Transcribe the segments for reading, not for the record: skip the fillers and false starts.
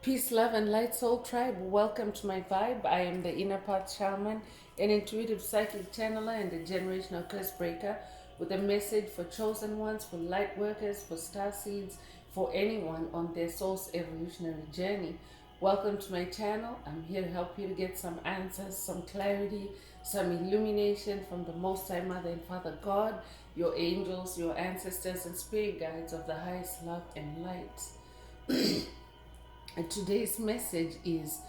Peace, love, and light soul tribe. Welcome to my vibe. I am the inner path shaman, an intuitive psychic channeler, and a generational curse breaker with a message for chosen ones, for light workers, for star seeds, for anyone on their soul's evolutionary journey. Welcome to my channel. I'm here to help you to get some answers, some clarity, some illumination from the Most High Mother and Father God, your angels, your ancestors, and spirit guides of the highest love and light. And today's message is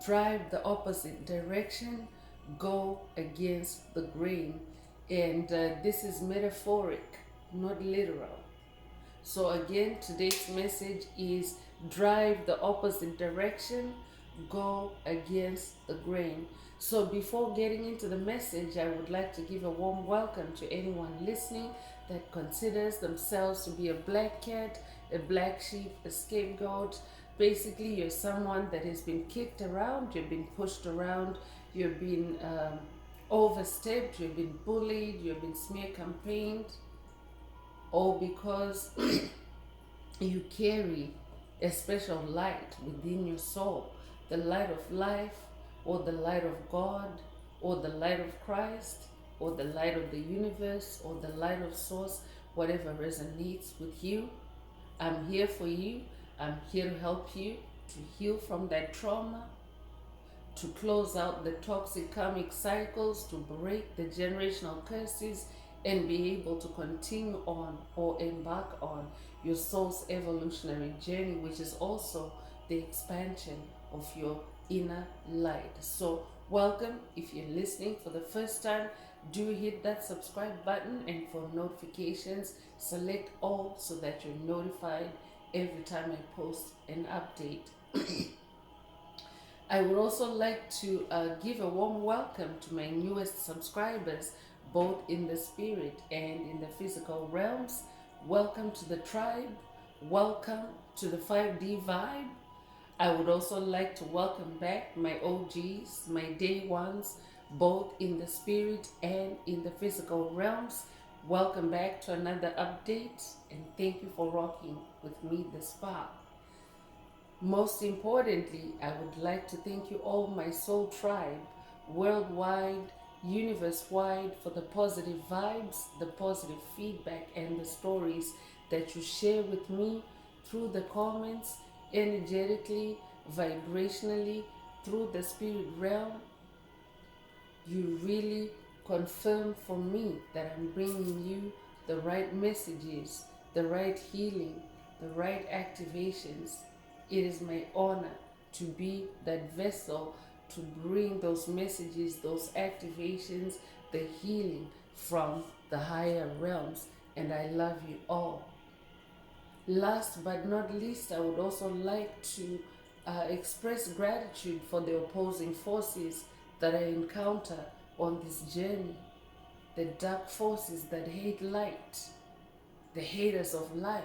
drive the opposite direction, go against the grain. And this is metaphoric, not literal. So again, today's message is drive the opposite direction, go against the grain. So before getting into the message, I would like to give a warm welcome to anyone listening that considers themselves to be a black cat, a black sheep, a scapegoat. Basically, you're someone that has been kicked around, you've been pushed around, you've been overstepped, you've been bullied, you've been smear campaigned, all because you carry a special light within your soul, the light of life, or the light of God, or the light of Christ, or the light of the universe, or the light of source, whatever resonates with you. I'm here for you. I'm here to help you to heal from that trauma, to close out the toxic karmic cycles, to break the generational curses, and be able to continue on or embark on your soul's evolutionary journey, which is also the expansion of your inner light. So welcome. If you're listening for the first time, do hit that subscribe button, and for notifications, select all so that you're notified every time I post an update. I would also like to give a warm welcome to my newest subscribers, both in the spirit and in the physical realms. Welcome to the tribe. Welcome to the 5D vibe. I would also like to welcome back my OGs, my day ones, both in the spirit and in the physical realms. Welcome back to another update, and thank you for rocking with me this far. Most importantly, I would like to thank you all, my soul tribe, worldwide, universe-wide, for the positive vibes, the positive feedback, and the stories that you share with me through the comments, energetically, vibrationally, through the spirit realm. You really confirm for me that I'm bringing you the right messages, the right healing, the right activations. It is my honor to be that vessel to bring those messages, those activations, the healing from the higher realms. And I love you all. Last but not least, I would also like to express gratitude for the opposing forces that I encounter on this journey. The dark forces that hate light, the haters of life,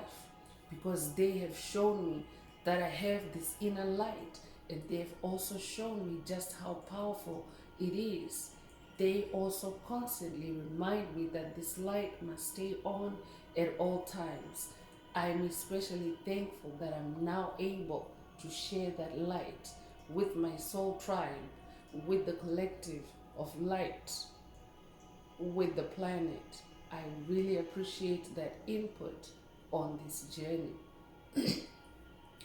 because they have shown me that I have this inner light, and they've also shown me just how powerful it is. They also constantly remind me that this light must stay on at all times. I'm especially thankful that I'm now able to share that light with my soul tribe, with the collective of light, with the planet. I really appreciate that input on this journey.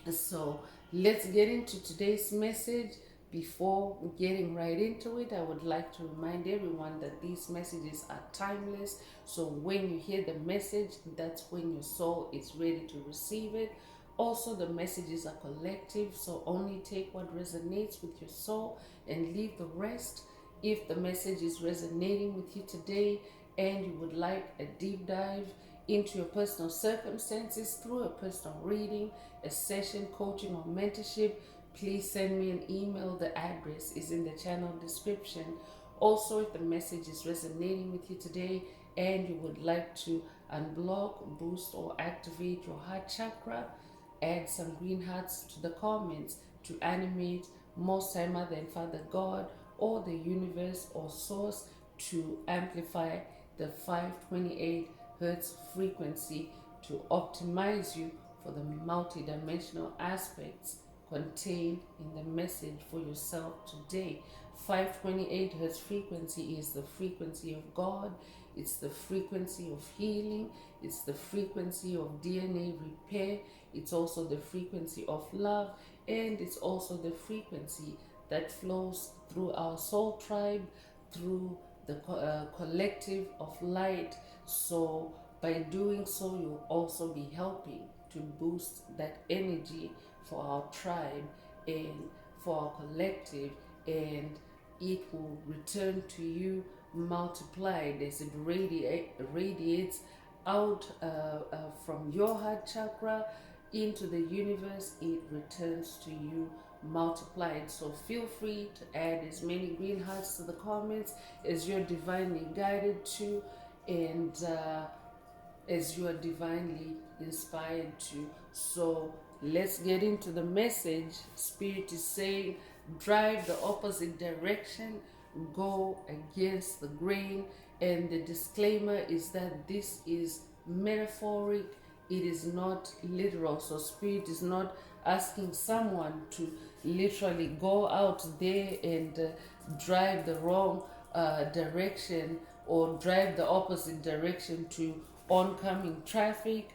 So let's get into today's message. Before getting right into it, I would like to remind everyone that these messages are timeless. So when you hear the message, that's when your soul is ready to receive it. Also, the messages are collective, so only take what resonates with your soul and leave the rest. If the message is resonating with you today and you would like a deep dive into your personal circumstances through a personal reading, a session, coaching, or mentorship, please send me an email. The address is in the channel description. Also, if the message is resonating with you today and you would like to unblock, boost, or activate your heart chakra, add some green hearts to the comments to animate Most High Mother and Father God, or the universe or source, to amplify the 528 hertz frequency to optimize you for the multidimensional aspects contained in the message for yourself today. 528 hertz frequency is the frequency of God. It's the frequency of healing. It's the frequency of DNA repair. It's also the frequency of love. And it's also the frequency that flows through our soul tribe, through the collective of light. So by doing so, you'll also be helping to boost that energy for our tribe and for our collective, and it will return to you multiplied as it radiates out from your heart chakra into the universe. It returns to you multiplied. So feel free to add as many green hearts to the comments as you're divinely guided to, and as you are divinely inspired to. So let's get into the message. Spirit is saying, drive the opposite direction, go against the grain. And the disclaimer is that this is metaphoric, it is not literal. So Spirit is not asking someone to literally go out there and drive the wrong direction or drive the opposite direction to oncoming traffic.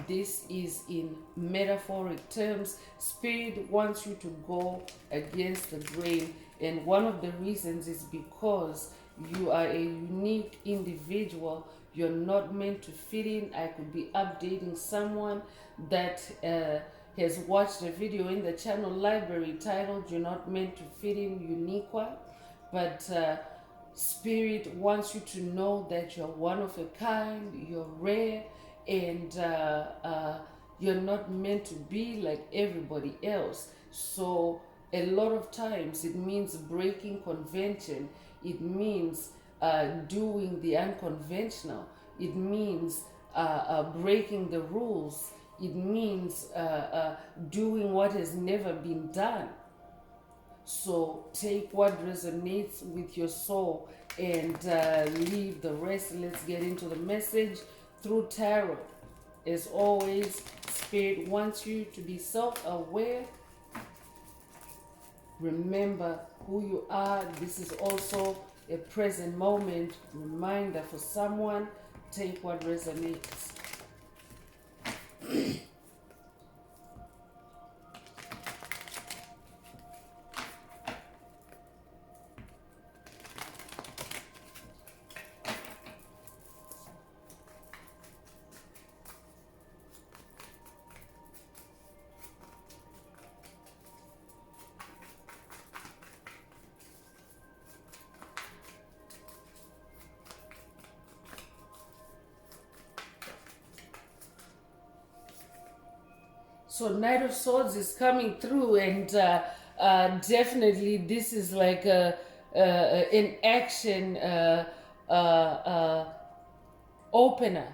This is in metaphoric terms. Spirit wants you to go against the grain, and one of the reasons is because you are a unique individual. You're not meant to fit in. I could be updating someone that has watched a video in the channel library titled "You're Not Meant to Fit In, Uniqua," but Spirit wants you to know that you're one of a kind, you're rare, and you're not meant to be like everybody else. So a lot of times it means breaking convention. It means doing the unconventional. It means breaking the rules. It means doing what has never been done. So take what resonates with your soul and leave the rest. Let's get into the message through tarot. As always, Spirit wants you to be self-aware. Remember who you are. This is also a present moment reminder for someone. Take what resonates. So Knight of Swords is coming through, and definitely this is like an action opener,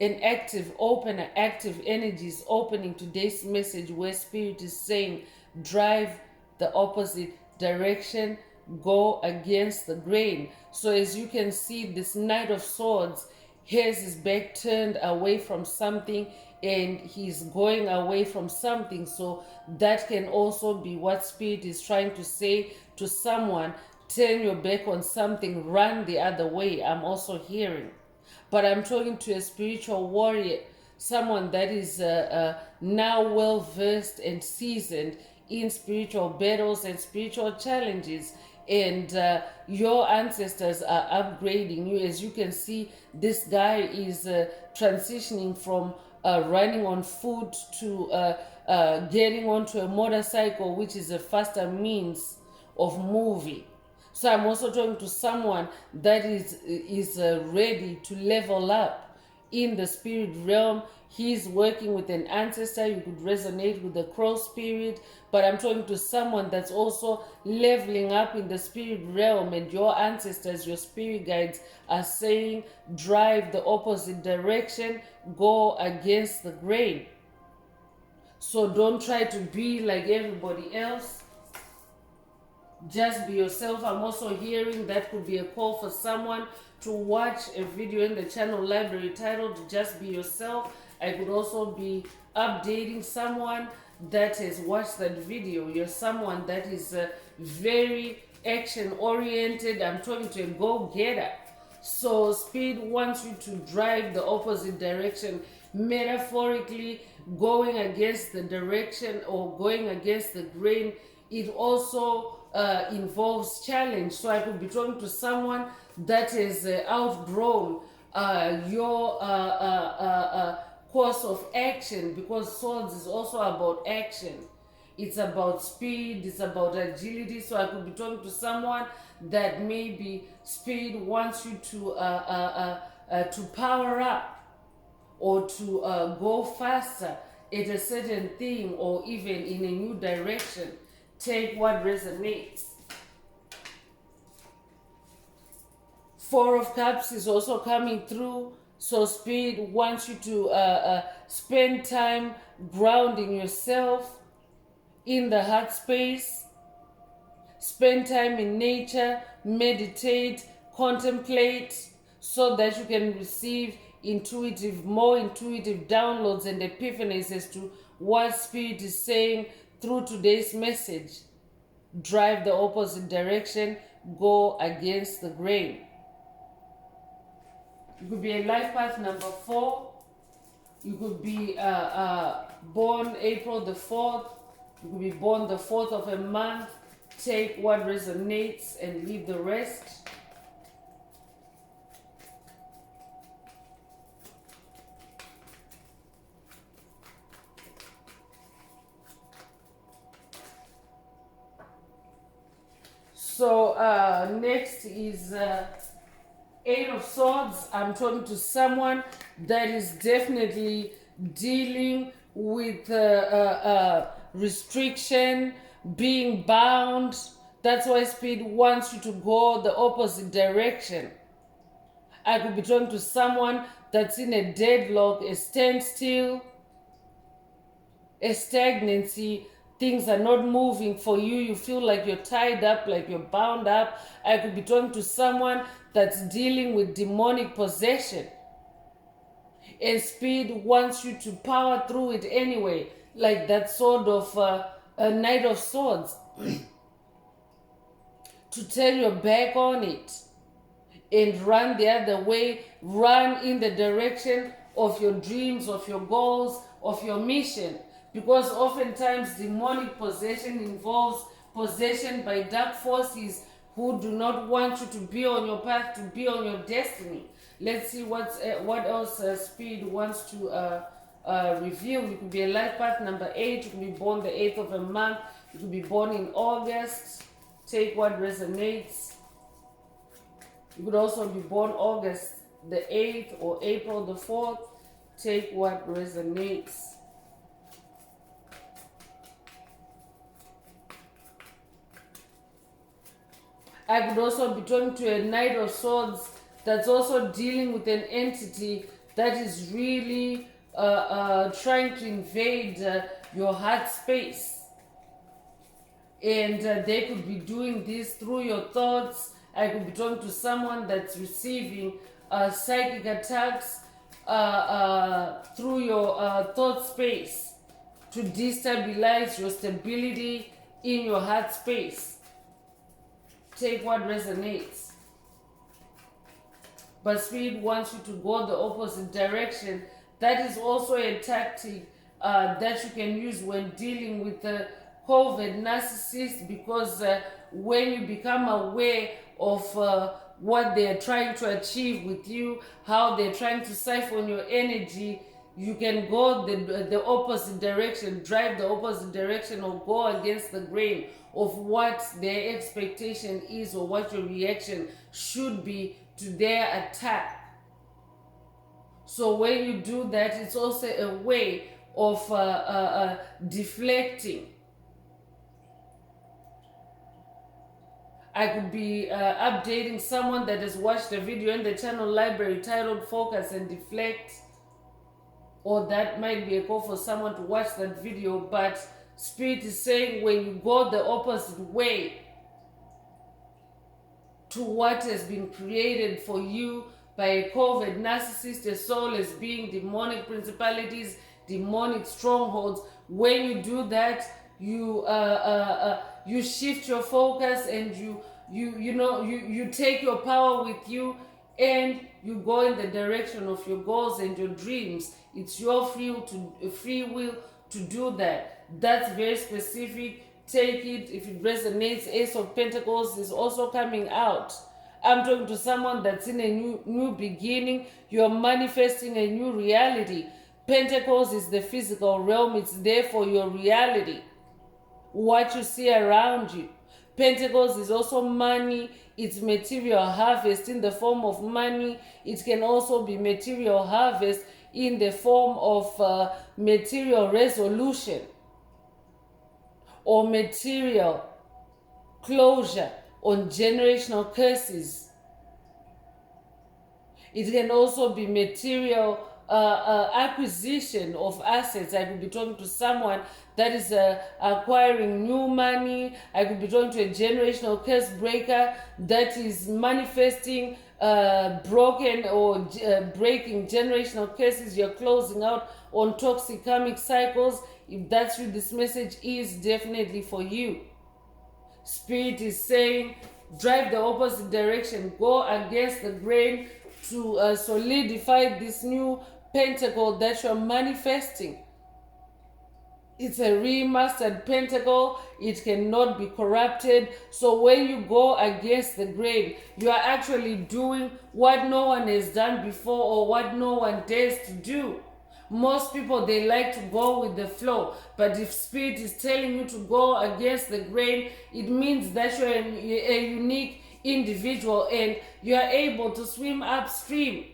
an active opener, active energies opening today's message, where Spirit is saying, drive the opposite direction, go against the grain. So as you can see, this Knight of Swords has his back turned away from something, and he's going away from something. So that can also be what Spirit is trying to say to someone. Turn your back on something, run the other way. I'm also hearing, but I'm talking to a spiritual warrior, someone that is now well versed and seasoned in spiritual battles and spiritual challenges, and your ancestors are upgrading you. As you can see, this guy is transitioning from running on foot to getting onto a motorcycle, which is a faster means of moving. So I'm also talking to someone that is ready to level up in the spirit realm. He's working with an ancestor. You could resonate with the crow spirit, but I'm talking to someone that's also leveling up in the spirit realm, and your ancestors, your spirit guides are saying, drive the opposite direction, go against the grain. So don't try to be like everybody else. Just be yourself. I'm also hearing that could be a call for someone to watch a video in the channel library titled Just Be Yourself. I could also be updating someone that has watched that video. You're someone that is very action oriented. I'm talking to a go-getter. So speed wants you to drive the opposite direction, metaphorically going against the direction or going against the grain. It also involves challenge. So I could be talking to someone that is outgrown your course of action, because swords is also about action. It's about speed, it's about agility. So I could be talking to someone that maybe speed wants you to power up or to go faster at a certain thing, or even in a new direction. Take what resonates. Four of Cups is also coming through. So speed wants you to spend time grounding yourself in the heart space. Spend time in nature, meditate, contemplate, so that you can receive more intuitive downloads and epiphanies as to what Spirit is saying through today's message. Drive the opposite direction, go against the grain. You could be a life path number 4. You could be born April the 4th. You could be born the 4th of a month. Take what resonates and leave the rest. So next is 8 of Swords. I'm talking to someone that is definitely dealing with restriction, being bound. That's why Spirit wants you to go the opposite direction. I could be talking to someone that's in a deadlock, a standstill, a stagnancy. Things are not moving for you. You feel like you're tied up, like you're bound up. I could be talking to someone that's dealing with demonic possession. And Spirit wants you to power through it anyway, like that sort of a Knight of Swords. To turn your back on it and run the other way, run in the direction of your dreams, of your goals, of your mission. Because oftentimes demonic possession involves possession by dark forces who do not want you to be on your path, to be on your destiny. Let's see what else Spirit wants to reveal. You could be a life path number 8. You could be born the 8th of a month. You could be born in August. Take what resonates. You could also be born August the 8th or April the 4th. Take what resonates. I could also be talking to a Knight of Swords that's also dealing with an entity that is really trying to invade your heart space. And they could be doing this through your thoughts. I could be talking to someone that's receiving psychic attacks through your thought space to destabilize your stability in your heart space. Take what resonates. But Spirit wants you to go the opposite direction. That is also a tactic that you can use when dealing with the COVID narcissist, because when you become aware of what they are trying to achieve with you, how they're trying to siphon your energy, you can go the opposite direction, drive the opposite direction, or go against the grain of what their expectation is or what your reaction should be to their attack. So when you do that, it's also a way of deflecting. I could be updating someone that has watched a video in the channel library titled Focus and Deflect, or that might be a call for someone to watch that video. But Spirit is saying when you go the opposite way to what has been created for you by a COVID narcissist, a soul as being demonic principalities, demonic strongholds. When you do that, you shift your focus, and you take your power with you, and you go in the direction of your goals and your dreams. It's your free will to do that. That's very specific. Take it if it resonates. Ace of Pentacles is also coming out. I'm talking to someone that's in a new beginning. You're manifesting a new reality. Pentacles is the physical realm. It's there for your reality, what you see around you. Pentacles is also money. It's material harvest in the form of money. It can also be material harvest in the form of material resolution or material closure on generational curses. It can also be material acquisition of assets. I could be talking to someone that is acquiring new money. I could be talking to a generational curse breaker that is manifesting broken or breaking generational curses. You're closing out on toxic karmic cycles. If that's you, this message is definitely for you. Spirit is saying, drive the opposite direction, go against the grain to solidify this new pentacle that you're manifesting. It's a remastered pentacle. It cannot be corrupted. So when you go against the grain, you are actually doing what no one has done before or what no one dares to do. Most people, they like to go with the flow. But if Spirit is telling you to go against the grain, it means that you're a unique individual and you are able to swim upstream.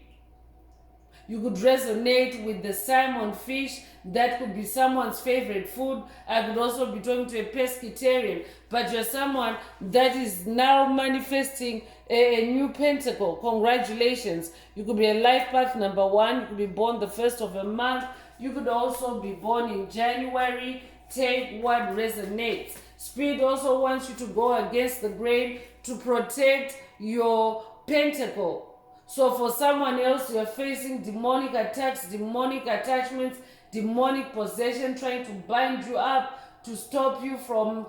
You could resonate with the salmon fish. That could be someone's favorite food. I could also be talking to a pescatarian. But you're someone that is now manifesting a new pentacle. Congratulations. You could be a life path number 1. You could be born the first of a month. You could also be born in January. Take what resonates. Spirit also wants you to go against the grain to protect your pentacle. So for someone else, you're facing demonic attacks, demonic attachments, demonic possession trying to bind you up to stop you from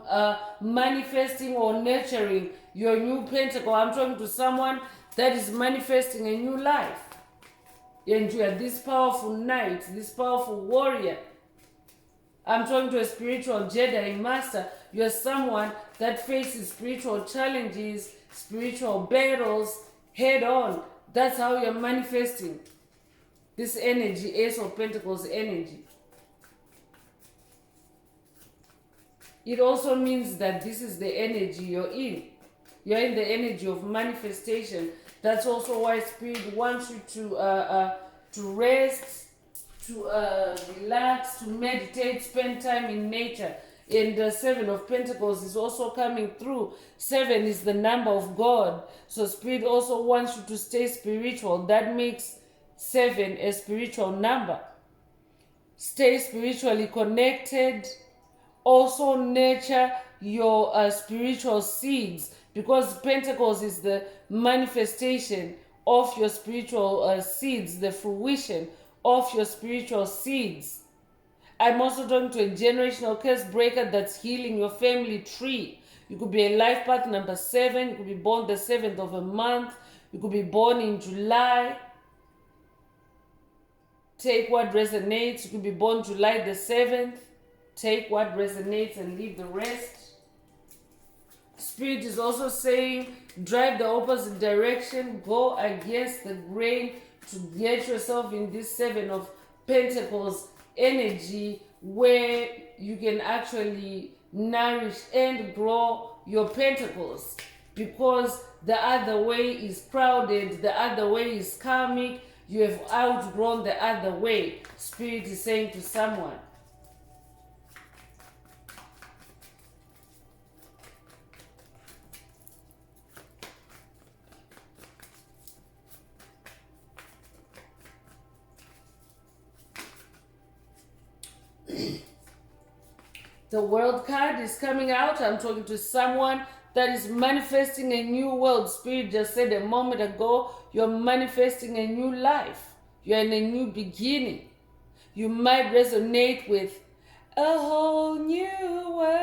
manifesting or nurturing your new pentacle. I'm talking to someone that is manifesting a new life. And you are this powerful knight, this powerful warrior. I'm talking to a spiritual Jedi master. You're someone that faces spiritual challenges, spiritual battles head on. That's how you're manifesting this energy, Ace of Pentacles energy. It also means that this is the energy you're in. You're in the energy of manifestation. That's also why Spirit wants you to rest, to relax, to meditate, spend time in nature. And the 7 of Pentacles is also coming through. 7 is the number of God. So Spirit also wants you to stay spiritual. That makes 7 a spiritual number. Stay spiritually connected. Also nurture your spiritual seeds. Because Pentacles is the manifestation of your spiritual seeds. The fruition of your spiritual seeds. I'm also talking to a generational curse breaker that's healing your family tree. You could be a life path number 7. You could be born the 7th of a month. You could be born in July. Take what resonates. You could be born July the 7th. Take what resonates and leave the rest. Spirit is also saying, drive the opposite direction. Go against the grain to get yourself in this 7 of Pentacles energy where you can actually nourish and grow your pentacles, because the other way is crowded, the other way is karmic. You have outgrown the other way. Spirit is saying to someone. The World card is coming out. I'm talking to someone that is manifesting a new world. Spirit just said a moment ago, you're manifesting a new life. You're in a new beginning. You might resonate with a whole new world.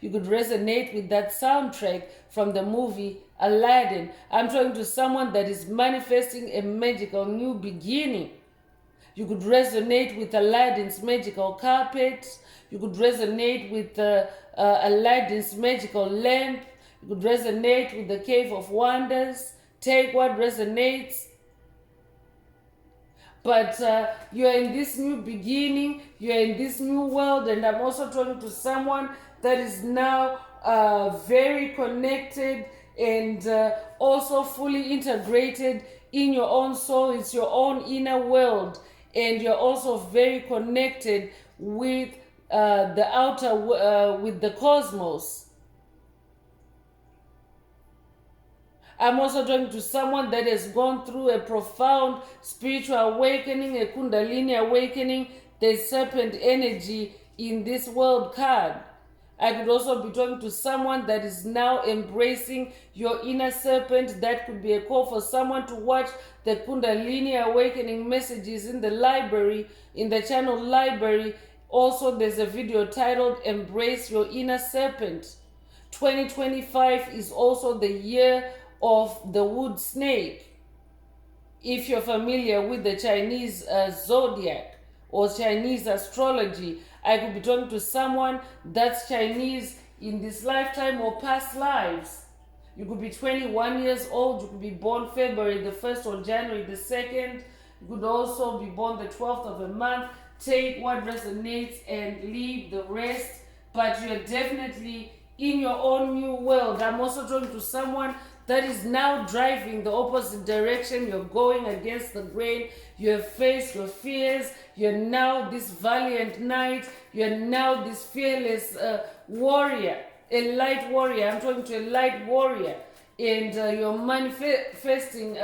You could resonate with that soundtrack from the movie Aladdin. I'm talking to someone that is manifesting a magical new beginning. You could resonate with Aladdin's magical carpet. You could resonate with Aladdin's magical lamp. You could resonate with the Cave of Wonders. Take what resonates. But you're in this new beginning, you're in this new world, and I'm also talking to someone that is now very connected and also fully integrated in your own soul. It's your own inner world, and you're also very connected with the outer, with the cosmos. I'm also talking to someone that has gone through a profound spiritual awakening, a Kundalini awakening. There's serpent energy in this world card. I could also be talking to someone that is now embracing your inner serpent. That could be a call for someone to watch the Kundalini awakening messages in the library, in the channel library. Also, there's a video titled Embrace Your Inner Serpent. 2025 is also the year of the wood snake. If you're familiar with the Chinese zodiac or Chinese astrology, I could be talking to someone that's Chinese in this lifetime or past lives. You could be 21 years old. You could be born February the 1st or January the 2nd. You could also be born the 12th of a month. Take what resonates and leave the rest. But you're definitely in your own new world. I'm also talking to someone that is now driving the opposite direction. You're going against the grain. You have faced your fears. You're now this valiant knight. You're now this fearless warrior, a light warrior. I'm talking to a light warrior. And you're manifesting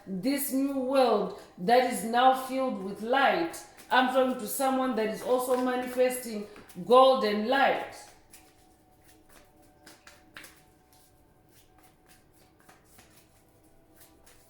this new world that is now filled with light. I'm talking to someone that is also manifesting golden light.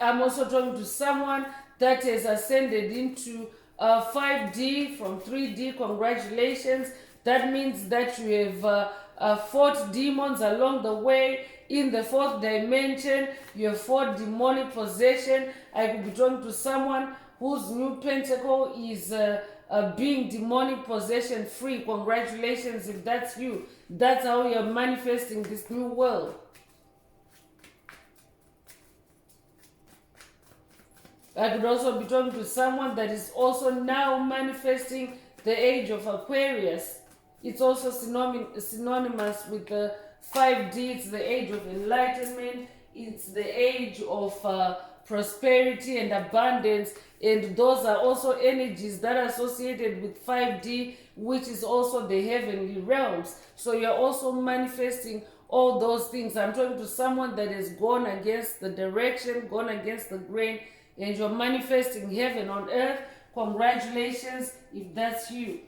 I'm also talking to someone that has ascended into 5D from 3D. Congratulations. That means that you have fought demons along the way. In the fourth dimension, you have fought demonic possession. I could be talking to someone whose new pentacle is being demonic possession free. Congratulations if that's you. That's how you're manifesting this new world. I could also be talking to someone that is also now manifesting the age of Aquarius. It's also synonymous with the 5D. It's the age of enlightenment. It's the age of prosperity and abundance. And those are also energies that are associated with 5D, which is also the heavenly realms. So you're also manifesting all those things. I'm talking to someone that has gone against the direction, gone against the grain, and you're manifesting heaven on earth. Congratulations if that's you.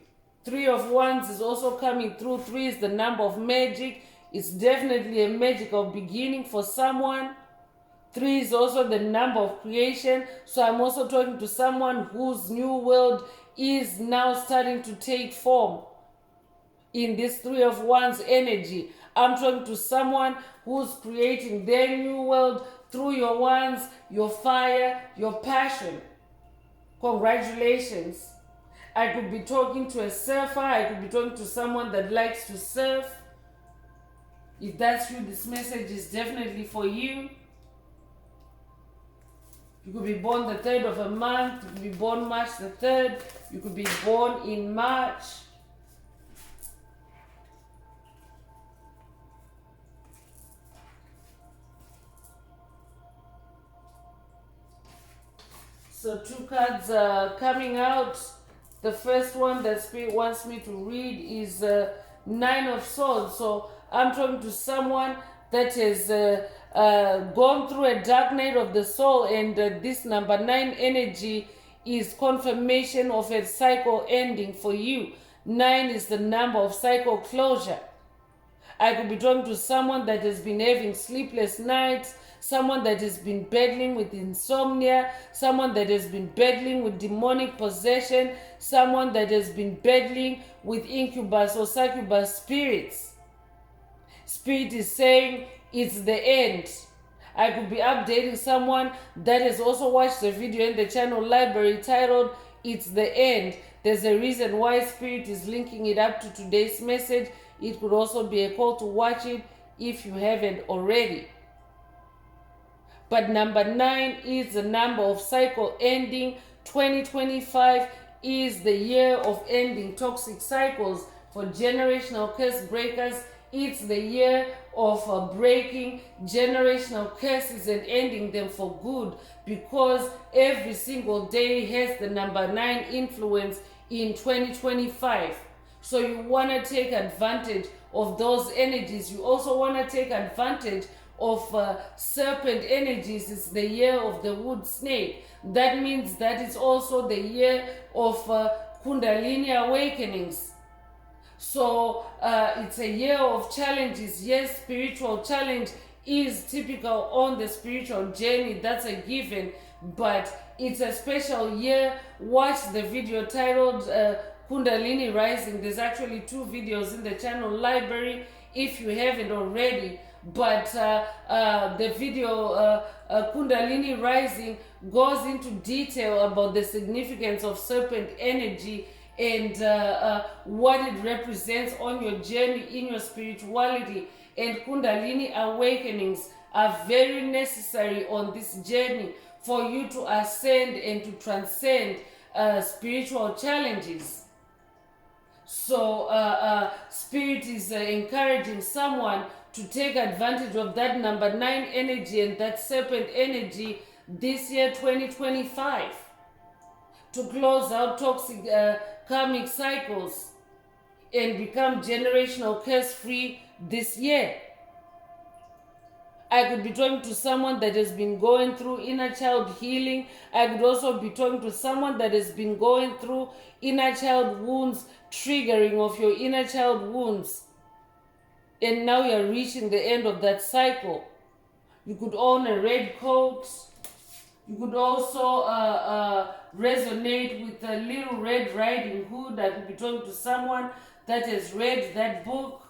3 of Wands is also coming through. 3 is the number of magic. It's definitely a magical beginning for someone. 3 is also the number of creation. So I'm also talking to someone whose new world is now starting to take form in this 3 of Wands energy. I'm talking to someone who's creating their new world through your wands, your fire, your passion. Congratulations. I could be talking to a surfer. I could be talking to someone that likes to surf. If that's you, this message is definitely for you. You could be born the 3rd of a month. You could be born March the 3rd. You could be born in March. So 2 cards are coming out. The first one that Spirit wants me to read is 9 of Swords. So I'm talking to someone that has gone through a dark night of the soul, and this number 9 energy is confirmation of a cycle ending for you. 9 is the number of cycle closure. I could be talking to someone that has been having sleepless nights, someone that has been battling with insomnia, someone that has been battling with demonic possession, someone that has been battling with incubus or succubus spirits. Spirit is saying it's the end. I could be updating someone that has also watched the video in the channel library titled It's the End. There's a reason why Spirit is linking it up to today's message. It could also be a call to watch it if you haven't already. But number 9 is the number of cycle ending. 2025 is the year of ending toxic cycles for generational curse breakers. It's the year of breaking generational curses and ending them for good, because every single day has the number 9 influence in 2025. So you want to take advantage of those energies. You also want to take advantage of serpent energies. It's the year of the wood snake. That means that it's also the year of Kundalini awakenings. So it's a year of challenges. Yes, spiritual challenge is typical on the spiritual journey. That's a given. But it's a special year. Watch the video titled Kundalini Rising. There's actually 2 videos in the channel library if you haven't already. But the video Kundalini Rising goes into detail about the significance of serpent energy and what it represents on your journey in your spirituality. And Kundalini awakenings are very necessary on this journey for you to ascend and to transcend spiritual challenges. So Spirit is encouraging someone to take advantage of that number 9 energy and that serpent energy this year 2025 to close out toxic karmic cycles and become generational curse free this year. I could be talking to someone that has been going through inner child healing. I could also be talking to someone that has been going through inner child wounds, triggering of your inner child wounds. And now you're reaching the end of that cycle. You could own a red coat. You could also resonate with a Little Red Riding Hood. I could be talking to someone that has read that book.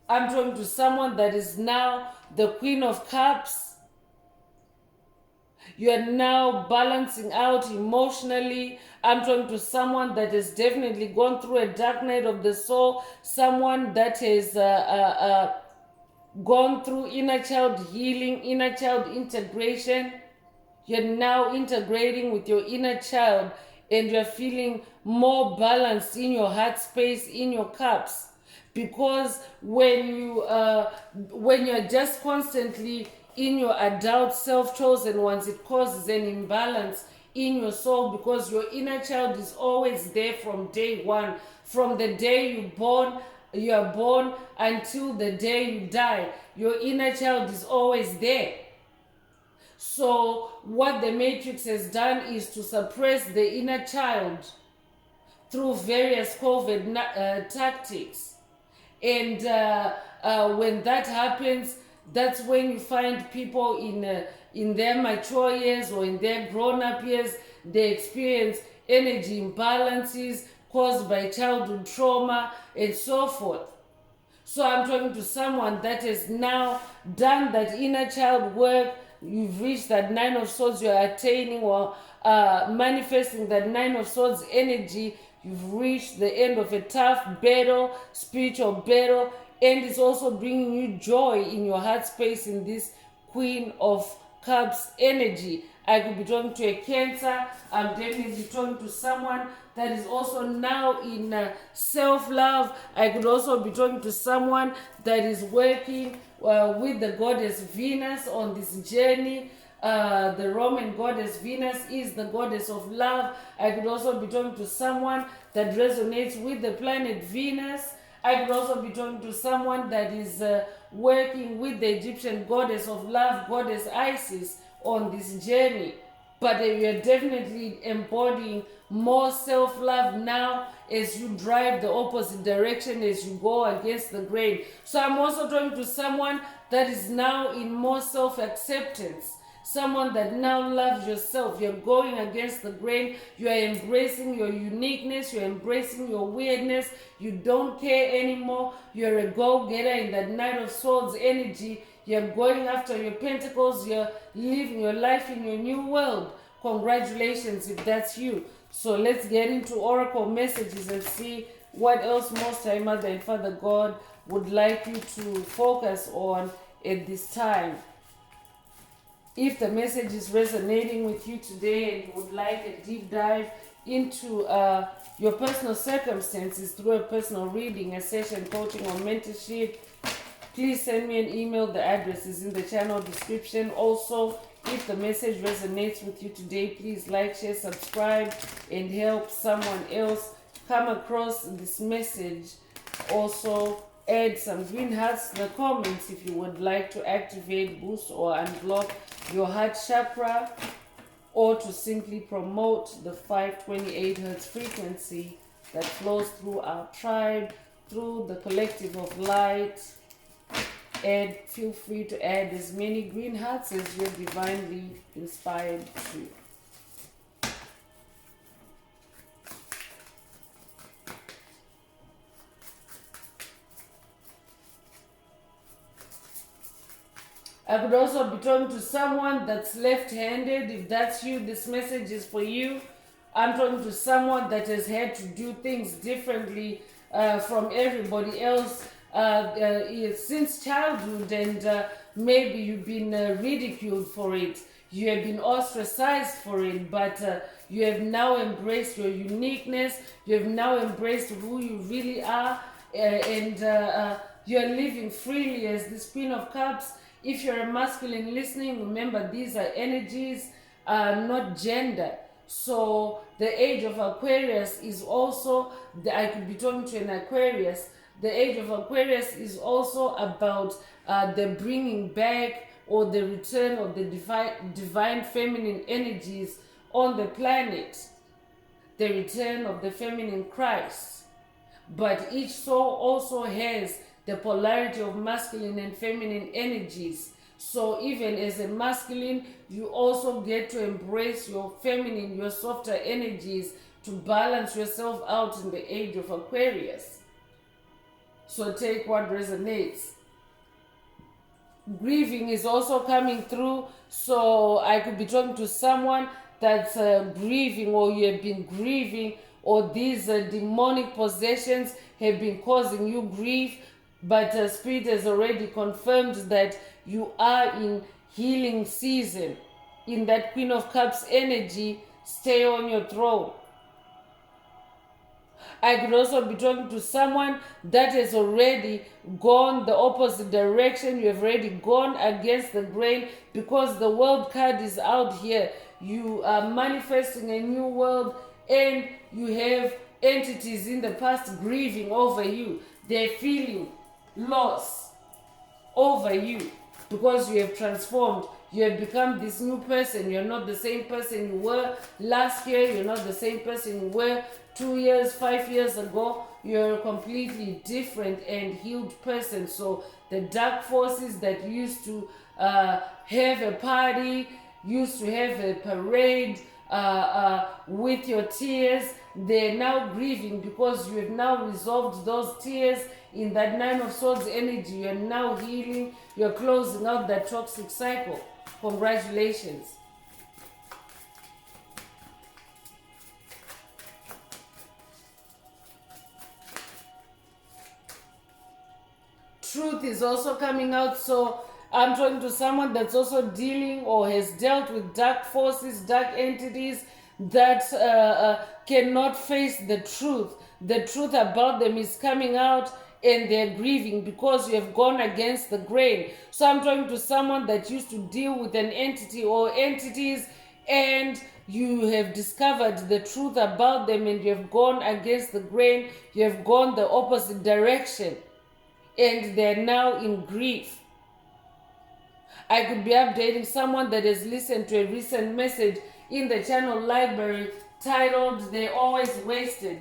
I'm talking to someone that is now the Queen of Cups. You are now balancing out emotionally. I'm talking to someone that has definitely gone through a dark night of the soul. Someone that has gone through inner child healing, inner child integration. You're now integrating with your inner child and you're feeling more balanced in your heart space, in your cups. Because when you're just constantly in your adult self-chosen ones, it causes an imbalance in your soul, because your inner child is always there from day one. From the day you are born until the day you die, your inner child is always there. So what the Matrix has done is to suppress the inner child through various covert tactics. And when that happens, that's when you find people in their mature years or in their grown-up years, they experience energy imbalances caused by childhood trauma and so forth. So I'm talking to someone that has now done that inner child work. You've reached that 9 of Swords, you're attaining or manifesting that 9 of Swords energy. You've reached the end of a tough battle, spiritual battle, and it's also bringing you joy in your heart space in this Queen of Cups energy. I could be talking to a Cancer. I'm definitely talking to someone that is also now in self-love. I could also be talking to someone that is working with the goddess Venus on this journey. The Roman goddess Venus is the goddess of love. I could also be talking to someone that resonates with the planet Venus. I could also be talking to someone that is working with the Egyptian goddess of love, goddess Isis, on this journey. but you're definitely embodying more self-love now as you drive the opposite direction, as you go against the grain. So I'm also talking to someone that is now in more self-acceptance, someone that now loves yourself. You're going against the grain. You are embracing your uniqueness. You're embracing your weirdness. You don't care anymore. You're a go-getter in that Knight of Swords energy. You're going after your pentacles. You're living your life in your new world. Congratulations if that's you. So let's get into oracle messages and see what else Most High Mother and Father God would like you to focus on at this time. If the message is resonating with you today and you would like a deep dive into your personal circumstances through a personal reading, a session, coaching, or mentorship, please send me an email. The address is in the channel description. Also, if the message resonates with you today, please like, share, subscribe, and help someone else come across this message. Also, add some green hearts in the comments if you would like to activate, boost, or unblock your heart chakra, or to simply promote the 528 hertz frequency that flows through our tribe, through the collective of light. And feel free to add as many green hearts as you're divinely inspired to. I could also be talking to someone that's left-handed. If that's you, this message is for you. I'm talking to someone that has had to do things differently from everybody else since childhood, and maybe you've been ridiculed for it. You have been ostracized for it, but you have now embraced your uniqueness. You have now embraced who you really are, and you're living freely as this Queen of Cups. If you're a masculine listening, remember these are energies, not gender. So the age of Aquarius is also, I could be talking to an Aquarius, the age of Aquarius is also about the bringing back or the return of the divine feminine energies on the planet, the return of the feminine Christ. But each soul also has the polarity of masculine and feminine energies. So even as a masculine, you also get to embrace your feminine, your softer energies to balance yourself out in the age of Aquarius. So take what resonates. Grieving is also coming through. So I could be talking to someone that's grieving, or you have been grieving, or these demonic possessions have been causing you grief. But Spirit has already confirmed that you are in healing season. In that Queen of Cups energy, stay on your throne. I could also be talking to someone that has already gone the opposite direction. You have already gone against the grain because the world card is out here. You are manifesting a new world, and you have entities in the past grieving over you. They're feeling loss over you because you have transformed. You have become this new person. You're not the same person you were last year. You're not the same person you were 2 years, 5 years ago. You're a completely different and healed person. So the dark forces that used to have a party, used to have a parade with your tears, they're now grieving because you have now resolved those tears in that Nine of Swords energy. You're now healing. You're closing out that toxic cycle. Congratulations. Truth is also coming out. So I'm talking to someone that's also dealing or has dealt with dark forces, dark entities that cannot face the truth. The truth about them is coming out, and they're grieving because you have gone against the grain. So I'm talking to someone that used to deal with an entity or entities, and you have discovered the truth about them, and you have gone against the grain. You have gone the opposite direction, and they're now in grief. I could be updating someone that has listened to a recent message in the channel library titled They Always Wasted.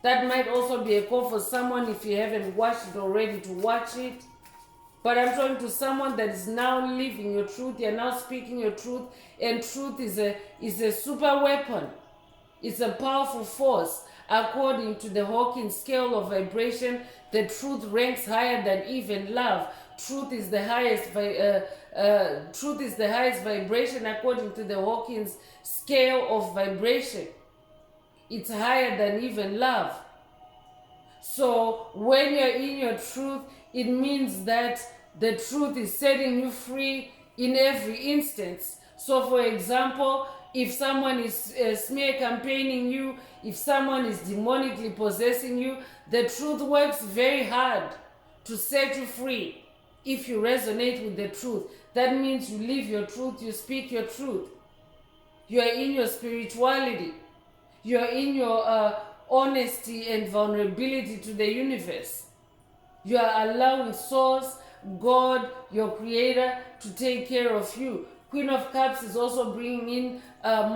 That might also be a call for someone if you haven't watched it already to watch it. But I'm talking to someone that is now living your truth. You're now speaking your truth, and truth is a super weapon. It's a powerful force. According to the Hawking scale of vibration, the truth ranks higher than even love. Truth is the highest. Truth is the highest vibration according to the Hawkins scale of vibration. It's higher than even love. So when you're in your truth, it means that the truth is setting you free in every instance. So for example, if someone is smear campaigning you, if someone is demonically possessing you, the truth works very hard to set you free. If you resonate with the truth, that means you live your truth, you speak your truth. You are in your spirituality. You are in your honesty and vulnerability to the universe. You are allowing Source, God, your Creator, to take care of you. Queen of Cups is also bringing in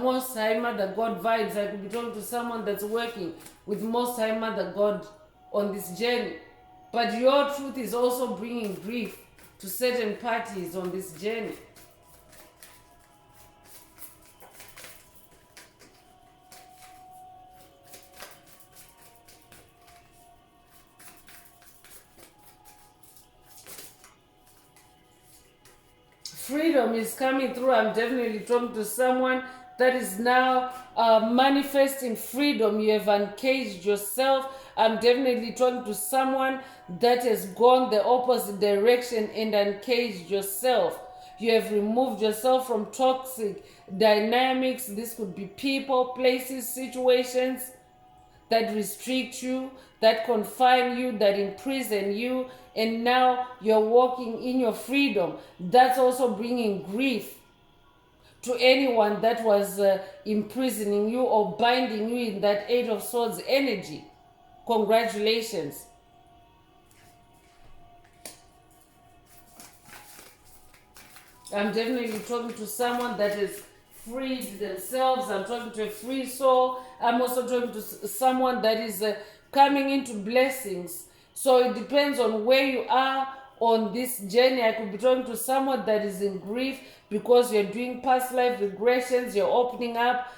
Most High Mother God vibes. I could be talking to someone that's working with Most High Mother God on this journey. But your truth is also bringing grief to certain parties on this journey. Freedom is coming through. I'm definitely talking to someone that is now manifesting freedom. You have uncaged yourself. I'm definitely talking to someone that has gone the opposite direction and uncaged yourself. You have removed yourself from toxic dynamics. This could be people, places, situations that restrict you, that confine you, that imprison you, and now you're walking in your freedom. That's also bringing grief to anyone that was imprisoning you or binding you in that Eight of Swords energy. Congratulations. I'm definitely talking to someone that has freed themselves. I'm talking to a free soul. I'm also talking to someone that is coming into blessings. So it depends on where you are on this journey. I could be talking to someone that is in grief because you're doing past life regressions. You're opening up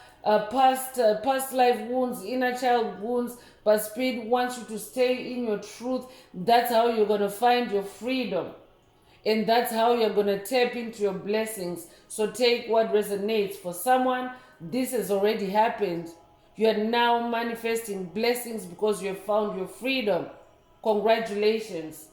past life wounds, inner child wounds. But Spirit wants you to stay in your truth. That's how you're going to find your freedom. And that's how you're going to tap into your blessings. So take what resonates. For someone, this has already happened. You are now manifesting blessings because you have found your freedom. Congratulations.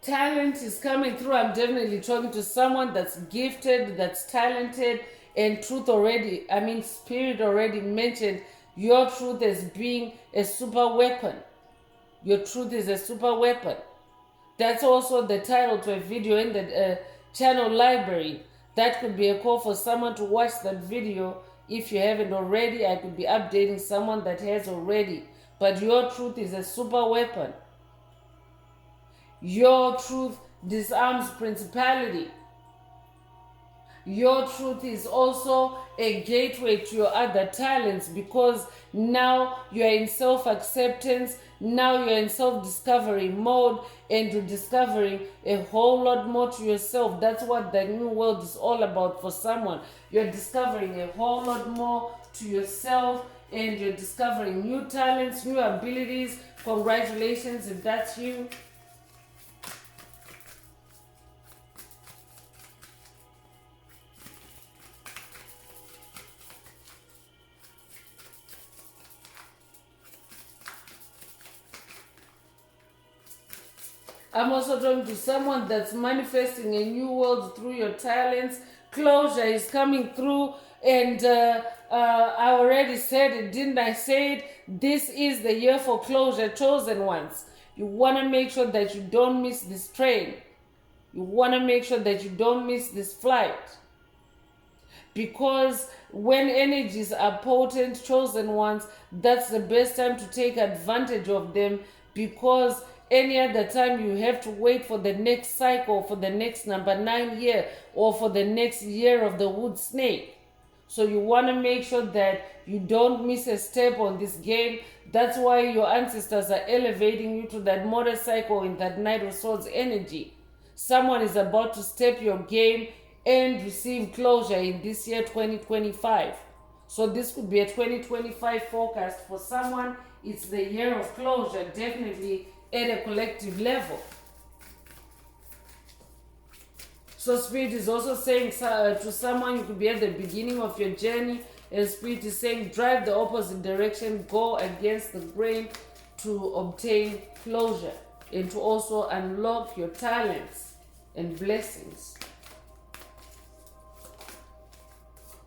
Talent is coming through. I'm definitely talking to someone that's gifted, that's talented, and truth already, Spirit already mentioned your truth as being a super weapon. Your truth is a super weapon. That's also the title to a video in the channel library. That could be a call for someone to watch that video. If you haven't already, I could be updating someone that has already. But your truth is a super weapon. Your truth disarms principality. Your truth is also a gateway to your other talents because now you're in self-acceptance, now you're in self-discovery mode, and you're discovering a whole lot more to yourself. That's what the new world is all about for someone. You're discovering a whole lot more to yourself, and you're discovering new talents, new abilities. Congratulations if that's you. I'm also talking to someone that's manifesting a new world through your talents. Closure is coming through, and I already said it, didn't I say it? This is the year for closure, chosen ones. You want to make sure that you don't miss this train. You want to make sure that you don't miss this flight. because when energies are potent, chosen ones, that's the best time to take advantage of them, because any other time you have to wait for the next cycle, for the next number 9 year, or for the next year of the wood snake. So you want to make sure that you don't miss a step on this game. That's why your ancestors are elevating you to that motorcycle in that Knight of Swords energy. Someone is about to step your game and receive closure in this year 2025. So this could be a 2025 forecast for someone. It's the year of closure, definitely at a collective level. So Spirit is also saying to someone, you could be at the beginning of your journey, and Spirit is saying drive the opposite direction, go against the grain to obtain closure and to also unlock your talents and blessings.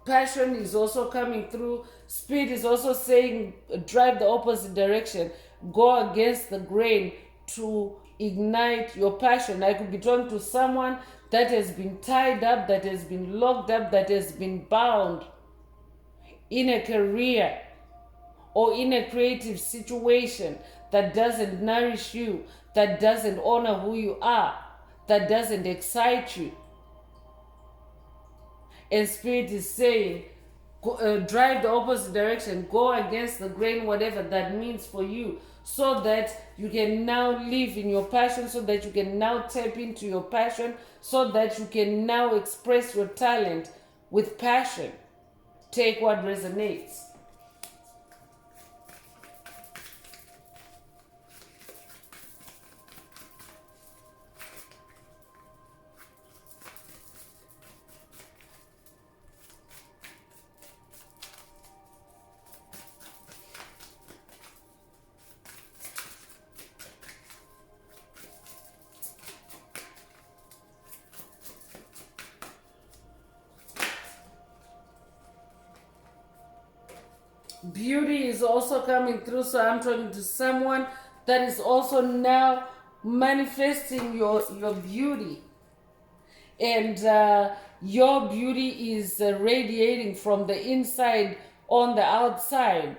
Passion is also coming through. Spirit is also saying drive the opposite direction, go against the grain to ignite your passion. I could be talking to someone that has been tied up, that has been locked up, that has been bound in a career or in a creative situation that doesn't nourish you, that doesn't honor who you are, that doesn't excite you. And Spirit is saying, drive the opposite direction, go against the grain, whatever that means for you, so that you can now live in your passion, so that you can now tap into your passion, so that you can now express your talent with passion. Take what resonates. Beauty is also coming through. So I'm talking to someone that is also now manifesting your beauty, and your beauty is radiating from the inside on the outside.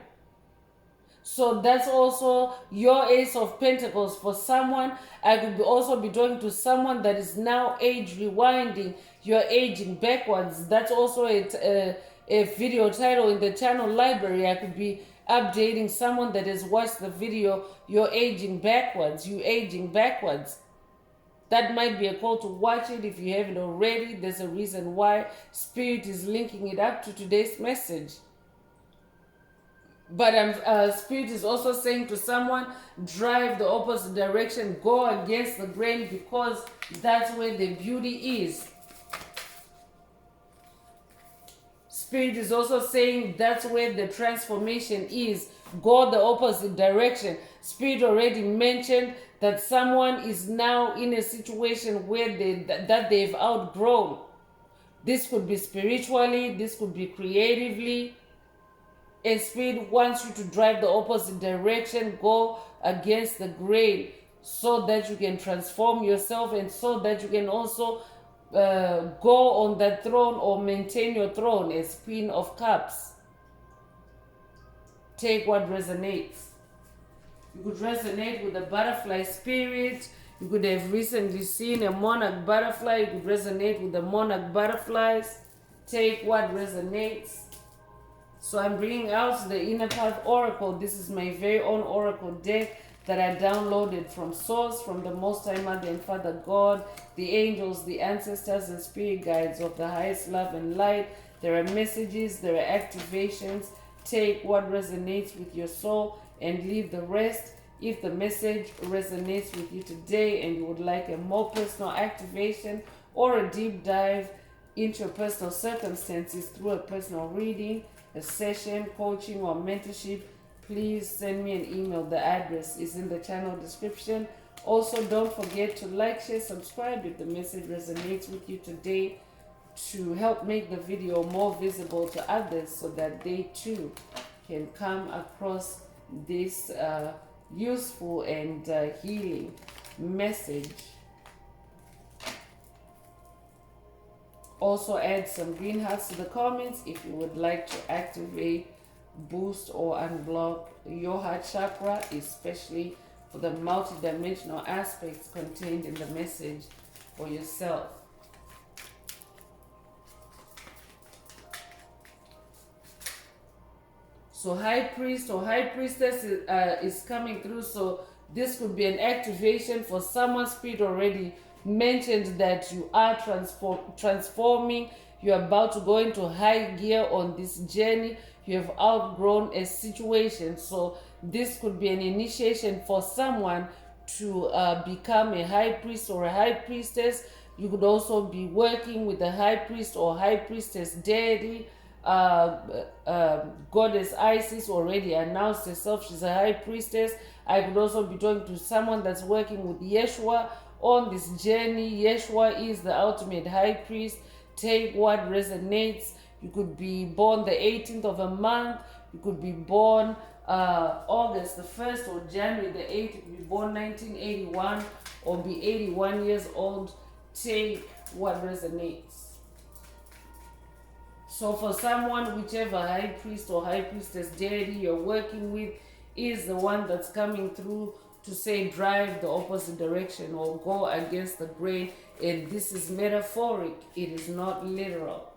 So that's also your Ace of Pentacles for someone. I could also be talking to someone that is now age rewinding. You're aging backwards. That's also a video title in the channel library. I could be updating someone that has watched the video. You're aging backwards. You aging backwards. That might be a call to watch it if you haven't already. There's a reason why Spirit is linking it up to today's message. But Spirit is also saying to someone, drive the opposite direction, go against the grain, because that's where the beauty is. Spirit is also saying that's where the transformation is. Go the opposite direction. Spirit already mentioned that someone is now in a situation where they've outgrown. This could be spiritually, this could be creatively. And Spirit wants you to drive the opposite direction, go against the grain, so that you can transform yourself, and so that you can also go on that throne or maintain your throne as Queen of Cups. Take what resonates. You could resonate with the butterfly spirit. You could have recently seen a monarch butterfly. You could resonate with the monarch butterflies. Take what resonates. So I'm bringing out the Inner Path Oracle. This is my very own Oracle deck that I downloaded from Source, from the Most High Mother and Father God, the angels, the ancestors, and spirit guides of the highest love and light. There are messages, there are activations. Take what resonates with your soul and leave the rest. If the message resonates with you today and you would like a more personal activation or a deep dive into your personal circumstances through a personal reading, a session, coaching, or mentorship, please send me an email. The address is in the channel description. Also, don't forget to like, share, subscribe if the message resonates with you today, to help make the video more visible to others so that they too can come across this useful and healing message. Also add some green hearts to the comments if you would like to activate, boost, or unblock your heart chakra, especially for the multidimensional aspects contained in the message for yourself. So high priest or high priestess is coming through. So this could be an activation for someone's spirit already mentioned that you are transforming. You're about to go into high gear on this journey. You have outgrown a situation. So this could be an initiation for someone to become a high priest or a high priestess. You could also be working with a high priest or high priestess deity. Goddess Isis already announced herself, she's a high priestess. I could also be talking to someone that's working with Yeshua on this journey. Yeshua is the ultimate high priest. Take what resonates. You could be born the 18th of a month. You could be born August the 1st or January the 8th. You could be born 1981 or be 81 years old. Take what resonates. So for someone, whichever high priest or high priestess deity you're working with is the one that's coming through to say drive the opposite direction or go against the grain. And this is metaphoric. It is not literal.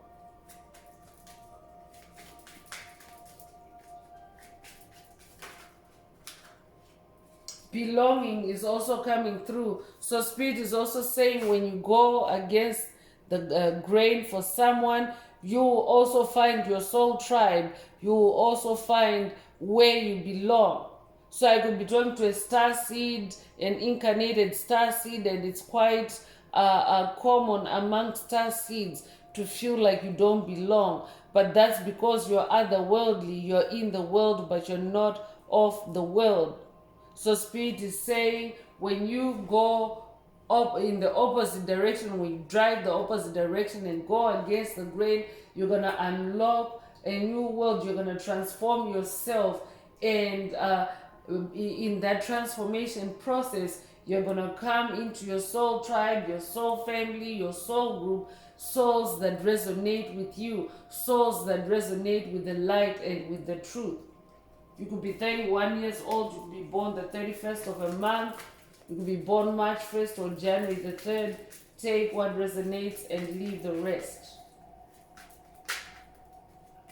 Belonging is also coming through. So Spirit is also saying when you go against the grain for someone, you will also find your soul tribe. You will also find where you belong. So I could be talking to a star seed, an incarnated star seed, and it's quite common among star seeds to feel like you don't belong. But that's because you're otherworldly. You're in the world, but you're not of the world. So Spirit is saying when you go up in the opposite direction, when you drive the opposite direction and go against the grain, you're going to unlock a new world. You're going to transform yourself. And in that transformation process, you're going to come into your soul tribe, your soul family, your soul group, souls that resonate with you, souls that resonate with the light and with the truth. You could be 31 years old. You could be born the 31st of a month. You could be born March 1st or January the 3rd. Take what resonates and leave the rest.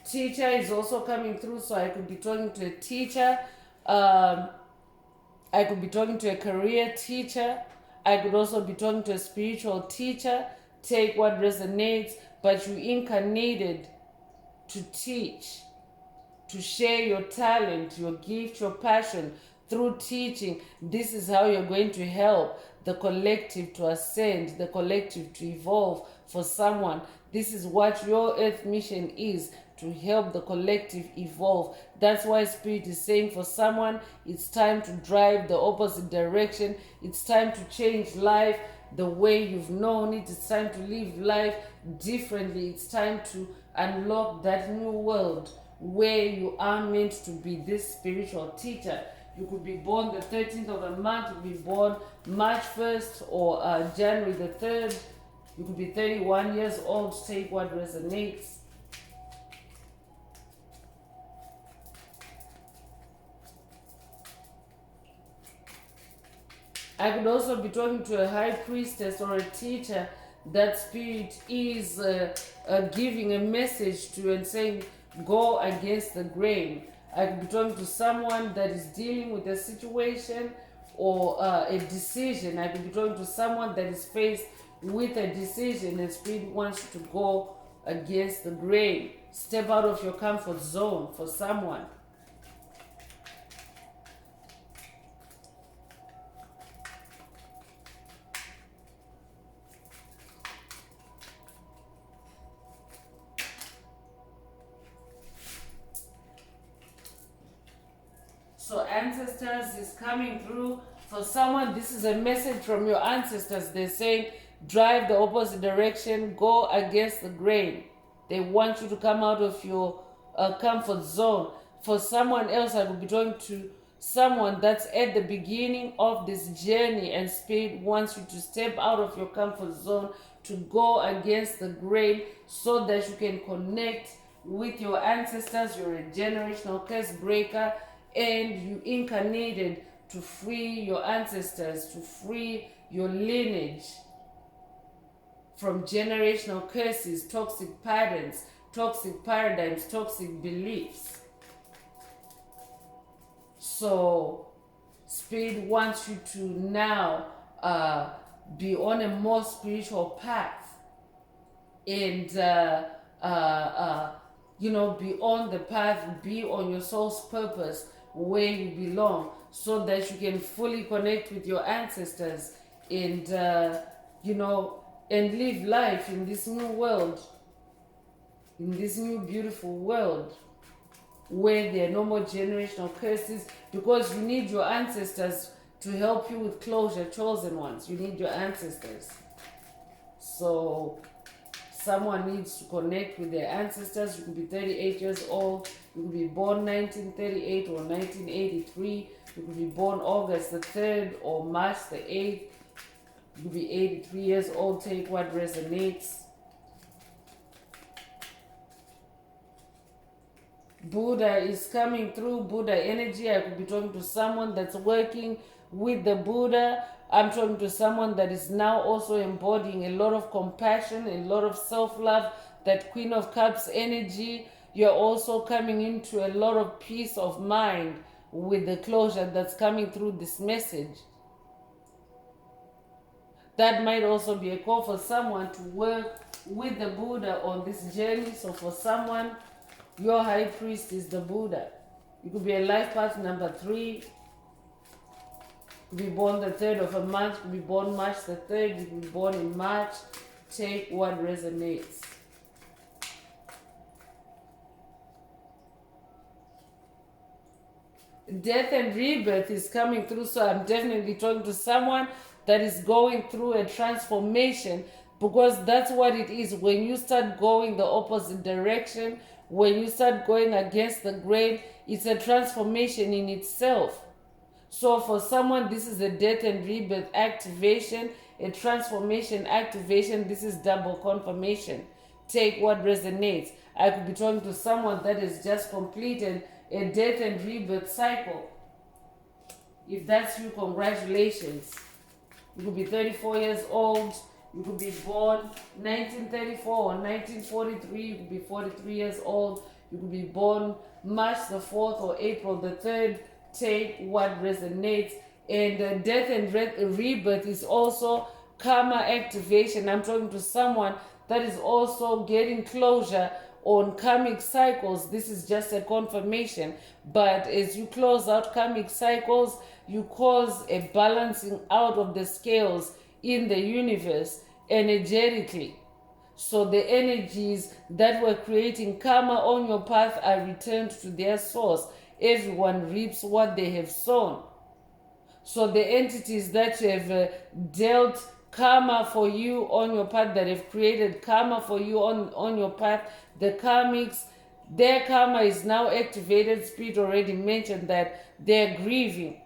Teacher is also coming through. So I could be talking to a teacher. I could be talking to a career teacher. I could also be talking to a spiritual teacher. Take what resonates. But you incarnated to teach, to share your talent, your gift, your passion through teaching. This is how you're going to help the collective to ascend, the collective to evolve for someone. This is what your earth mission is, to help the collective evolve. That's why Spirit is saying for someone, it's time to drive the opposite direction. It's time to change life the way you've known it. It's time to live life differently. It's time to unlock that new world where you are meant to be this spiritual teacher. You could be born the 13th of a month. You could be born March 1st or January the 3rd. You could be 31 years old. Take what resonates. I could also be talking to a high priestess or a teacher that Spirit is giving a message to and saying, go against the grain. I could be talking to someone that is dealing with a situation or a decision. I could be talking to someone that is faced with a decision and Spirit wants you to go against the grain. Step out of your comfort zone for someone. So ancestors is coming through for someone. This is a message from your ancestors. They're saying drive the opposite direction, go against the grain. They want you to come out of your comfort zone. For someone else, I will be talking to someone that's at the beginning of this journey and Spirit wants you to step out of your comfort zone to go against the grain so that you can connect with your ancestors. You're a generational curse breaker, and you incarnated to free your ancestors, to free your lineage from generational curses, toxic patterns, toxic paradigms, toxic beliefs. So Spirit wants you to now be on a more spiritual path, and be on the path, be on your soul's purpose, where you belong, so that you can fully connect with your ancestors, and and live life in this new world, in this new beautiful world, where there are no more generational curses, because you need your ancestors to help you with closure, chosen ones. You need your ancestors. So someone needs to connect with their ancestors. You could be 38 years old. You could be born 1938 or 1983. You could be born August the 3rd or March the 8th. You could be 83 years old. Take what resonates. Buddha is coming through, Buddha energy. I could be talking to someone that's working with the Buddha. I'm talking to someone that is now also embodying a lot of compassion, a lot of self-love, that Queen of Cups energy. You're also coming into a lot of peace of mind with the closure that's coming through this message. That might also be a call for someone to work with the Buddha on this journey. So for someone, your high priest is the Buddha. You could be a life path number 3. You could be born the 3rd of a month. You could be born March the 3rd. You could be born in March. Take what resonates. Death and rebirth is coming through, so I'm definitely talking to someone that is going through a transformation, because that's what it is. When you start going the opposite direction, when you start going against the grain, it's a transformation in itself. So for someone, this is a death and rebirth activation, a transformation activation. This is double confirmation. Take what resonates. I could be talking to someone that has just completed a death and rebirth cycle. If that's you, congratulations. You could be 34 years old. You could be born 1934 or 1943. You could be 43 years old. You could be born March the 4th or April the 3rd. Take what resonates. And death and rebirth is also karma activation. I'm talking to someone that is also getting closure on karmic cycles. This is just a confirmation. But as you close out karmic cycles, you cause a balancing out of the scales in the universe energetically. So the energies that were creating karma on your path are returned to their source. Everyone reaps what they have sown. So the entities that have dealt karma for you on your path, that have created karma for you on your path, the karmics, their karma is now activated. Spirit already mentioned that they're grieving.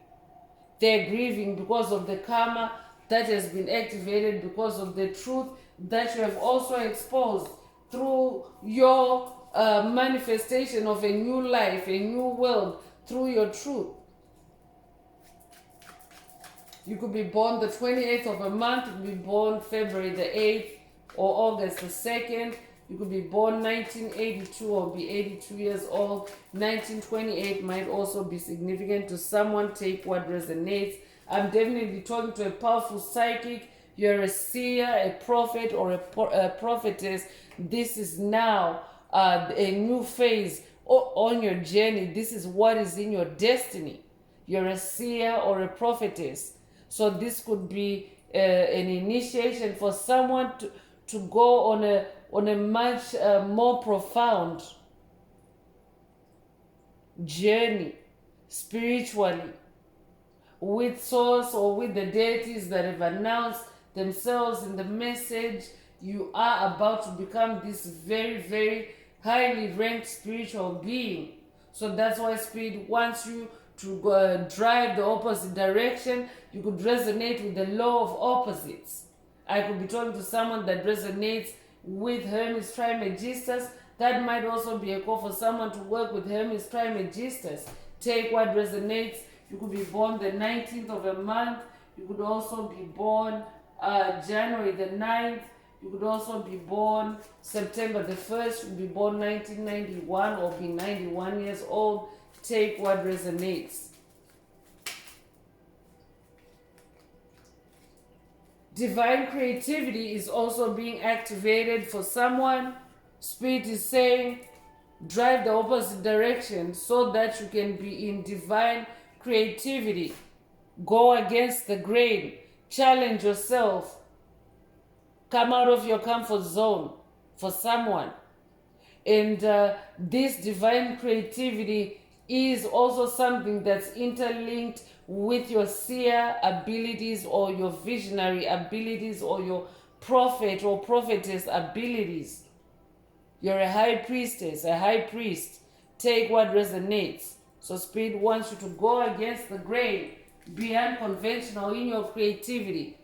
They're grieving because of the karma that has been activated, because of the truth that you have also exposed through your manifestation of a new life, a new world, through your truth. You could be born the 28th of a month. You could be born February the 8th or August the 2nd. You could be born 1982 or be 82 years old. 1928 might also be significant to someone. Take what resonates. I'm definitely talking to a powerful psychic. You're a seer, a prophet, or a prophetess. This is now a new phase on your journey. This is what is in your destiny. You're a seer or a prophetess. So this could be an initiation for someone to go on a much more profound journey spiritually with source or with the deities that have announced themselves in the message. You are about to become this very, very highly ranked spiritual being. So that's why Spirit wants you to drive the opposite direction. You could resonate with the law of opposites. I could be talking to someone that resonates with Hermes Trismegistus. That might also be a call for someone to work with Hermes Trismegistus. Take what resonates. You could be born the 19th of a month. You could also be born January the 9th. You could also be born September the 1st. You could be born 1991 or be 91 years old. Take what resonates. Divine creativity is also being activated for someone. Spirit is saying, drive the opposite direction so that you can be in divine creativity. Go against the grain. Challenge yourself. Come out of your comfort zone for someone. And this divine creativity is also something that's interlinked with your seer abilities or your visionary abilities or your prophet or prophetess abilities. You're a high priestess, a high priest. Take what resonates. So Spirit wants you to go against the grain, be unconventional in your creativity.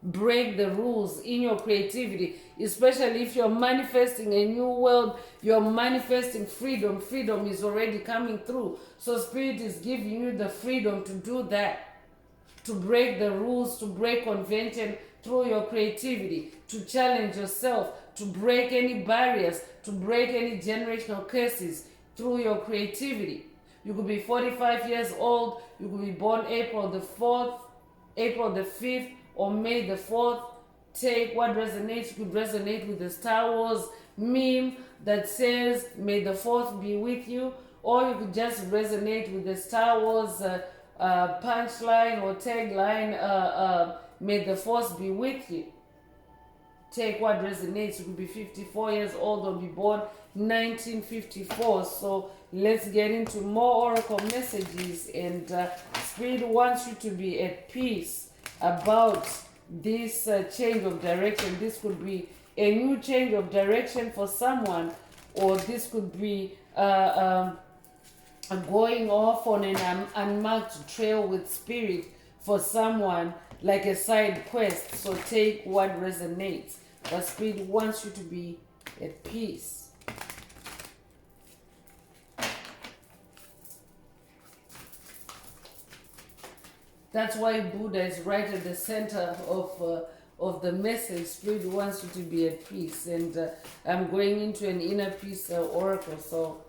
Break the rules in your creativity, especially if you're manifesting a new world, you're manifesting freedom. Freedom is already coming through. So Spirit is giving you the freedom to do that, to break the rules, to break convention through your creativity, to challenge yourself, to break any barriers, to break any generational curses through your creativity. You could be 45 years old, you could be born April the 4th, April the 5th, or May the 4th. Take what resonates. You could resonate with the Star Wars meme that says, May the 4th be with you. Or you could just resonate with the Star Wars punchline or tagline, May the Force be with you. Take what resonates. You could be 54 years old or be born 1954. So let's get into more oracle messages. And Spirit wants you to be at peace about this change of direction. This could be a new change of direction for someone, or this could be going off on an unmarked trail with Spirit for someone, like a side quest. So take what resonates. But Spirit wants you to be at peace. That's why Buddha is right at the center of the message. Spirit wants you to be at peace. And I'm going into an inner peace oracle. So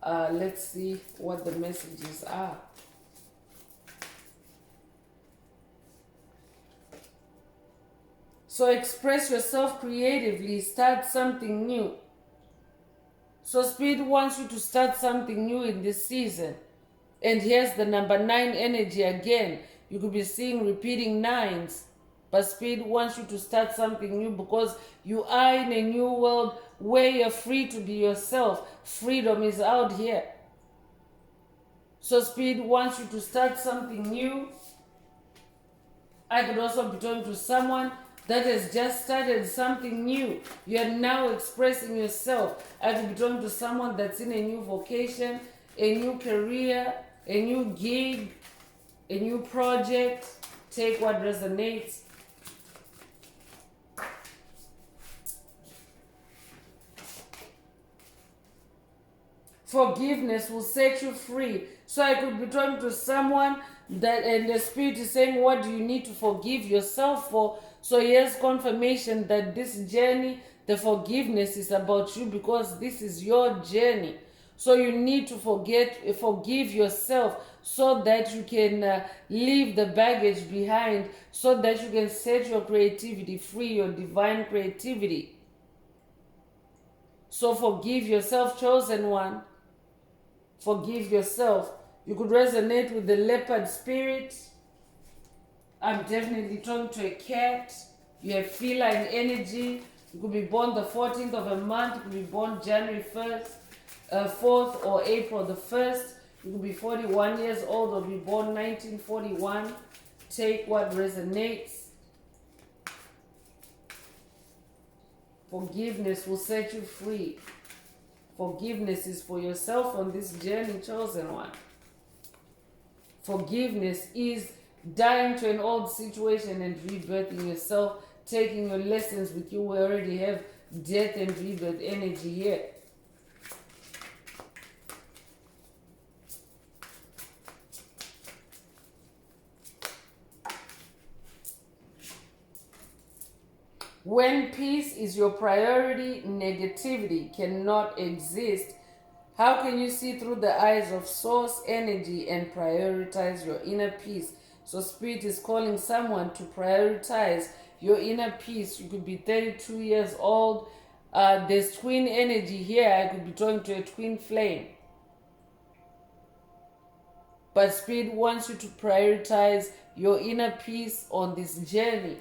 let's see what the messages are. So express yourself creatively. Start something new. So Spirit wants you to start something new in this season. And here's the number 9 energy again. You could be seeing repeating 9s. But Spirit wants you to start something new because you are in a new world where you're free to be yourself. Freedom is out here. So Spirit wants you to start something new. I could also be talking to someone that has just started something new. You're now expressing yourself. I could be talking to someone that's in a new vocation, a new career, a new gig, a new project. Take what resonates. Forgiveness will set you free. So I could be talking to someone that, and the Spirit is saying, what do you need to forgive yourself for? So here's confirmation that this journey, the forgiveness is about you because this is your journey. So you need to forgive yourself so that you can leave the baggage behind, so that you can set your creativity free, your divine creativity. So forgive yourself, chosen one. Forgive yourself. You could resonate with the leopard spirit. I'm definitely talking to a cat. You have feline energy. You could be born the 14th of a month. You could be born January 1st, 4th or April the 1st. You could be 41 years old or be born 1941. Take what resonates. Forgiveness will set you free. Forgiveness is for yourself on this journey, chosen one. Forgiveness is dying to an old situation and rebirthing yourself. taking your lessons with you. We already have death and rebirth energy here. When peace is your priority, negativity cannot exist. How can you see through the eyes of source energy and prioritize your inner peace? So Spirit is calling someone to prioritize your inner peace. You could be 32 years old. There's twin energy here. I could be talking to a twin flame. But Spirit wants you to prioritize your inner peace on this journey.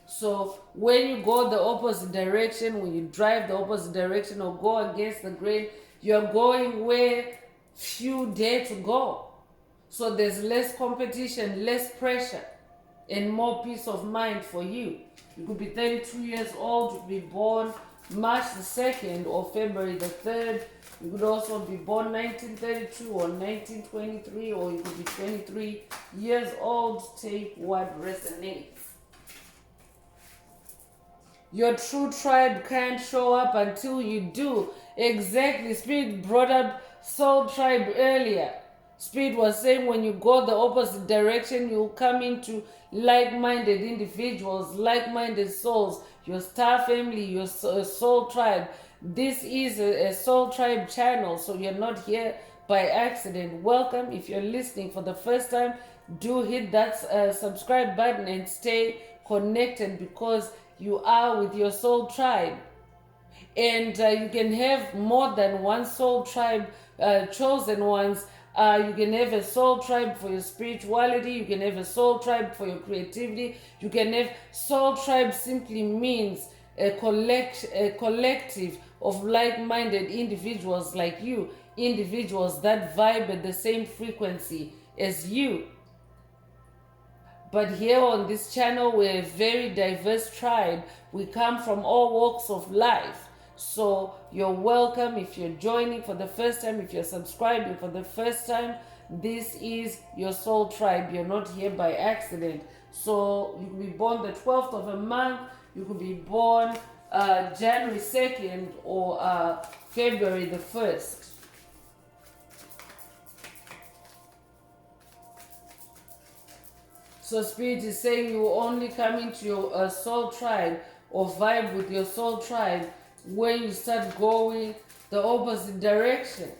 So when you go the opposite direction, when you drive the opposite direction or go against the grain, you're going where few dare to go. So there's less competition, less pressure, and more peace of mind for you. You could be 32 years old, you could be born March the 2nd or February the 3rd. You could also be born 1932 or 1923, or you could be 23 years old. Take what resonates. Your true tribe can't show up until you do. Exactly. Spirit brought up soul tribe earlier. Spirit was saying when you go the opposite direction, you'll come into like-minded individuals, like-minded souls, your star family, your soul tribe. This is a soul tribe channel, so you're not here by accident. Welcome. If you're listening for the first time, do hit that subscribe button and stay connected, because you are with your soul tribe. And you can have more than one soul tribe, chosen ones. You can have a soul tribe for your spirituality. You can have a soul tribe for your creativity. You can have soul tribe simply means a collective of like-minded individuals like you, individuals that vibe at the same frequency as you. But here on this channel, we're a very diverse tribe. We come from all walks of life. So you're welcome if you're joining for the first time, if you're subscribing for the first time. This is your soul tribe. You're not here by accident. So you could be born the 12th of a month. You could be born January 2nd or February the 1st. So Spirit is saying you will only come into your soul tribe or vibe with your soul tribe when you start going the opposite direction.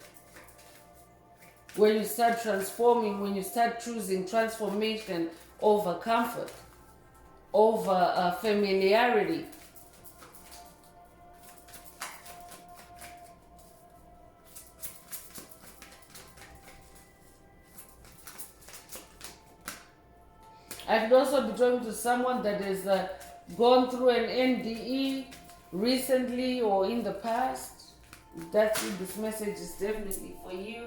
When you start transforming, when you start choosing transformation over comfort, over familiarity. I could also be talking to someone that has gone through an NDE recently or in the past. That's it. This message is definitely for you.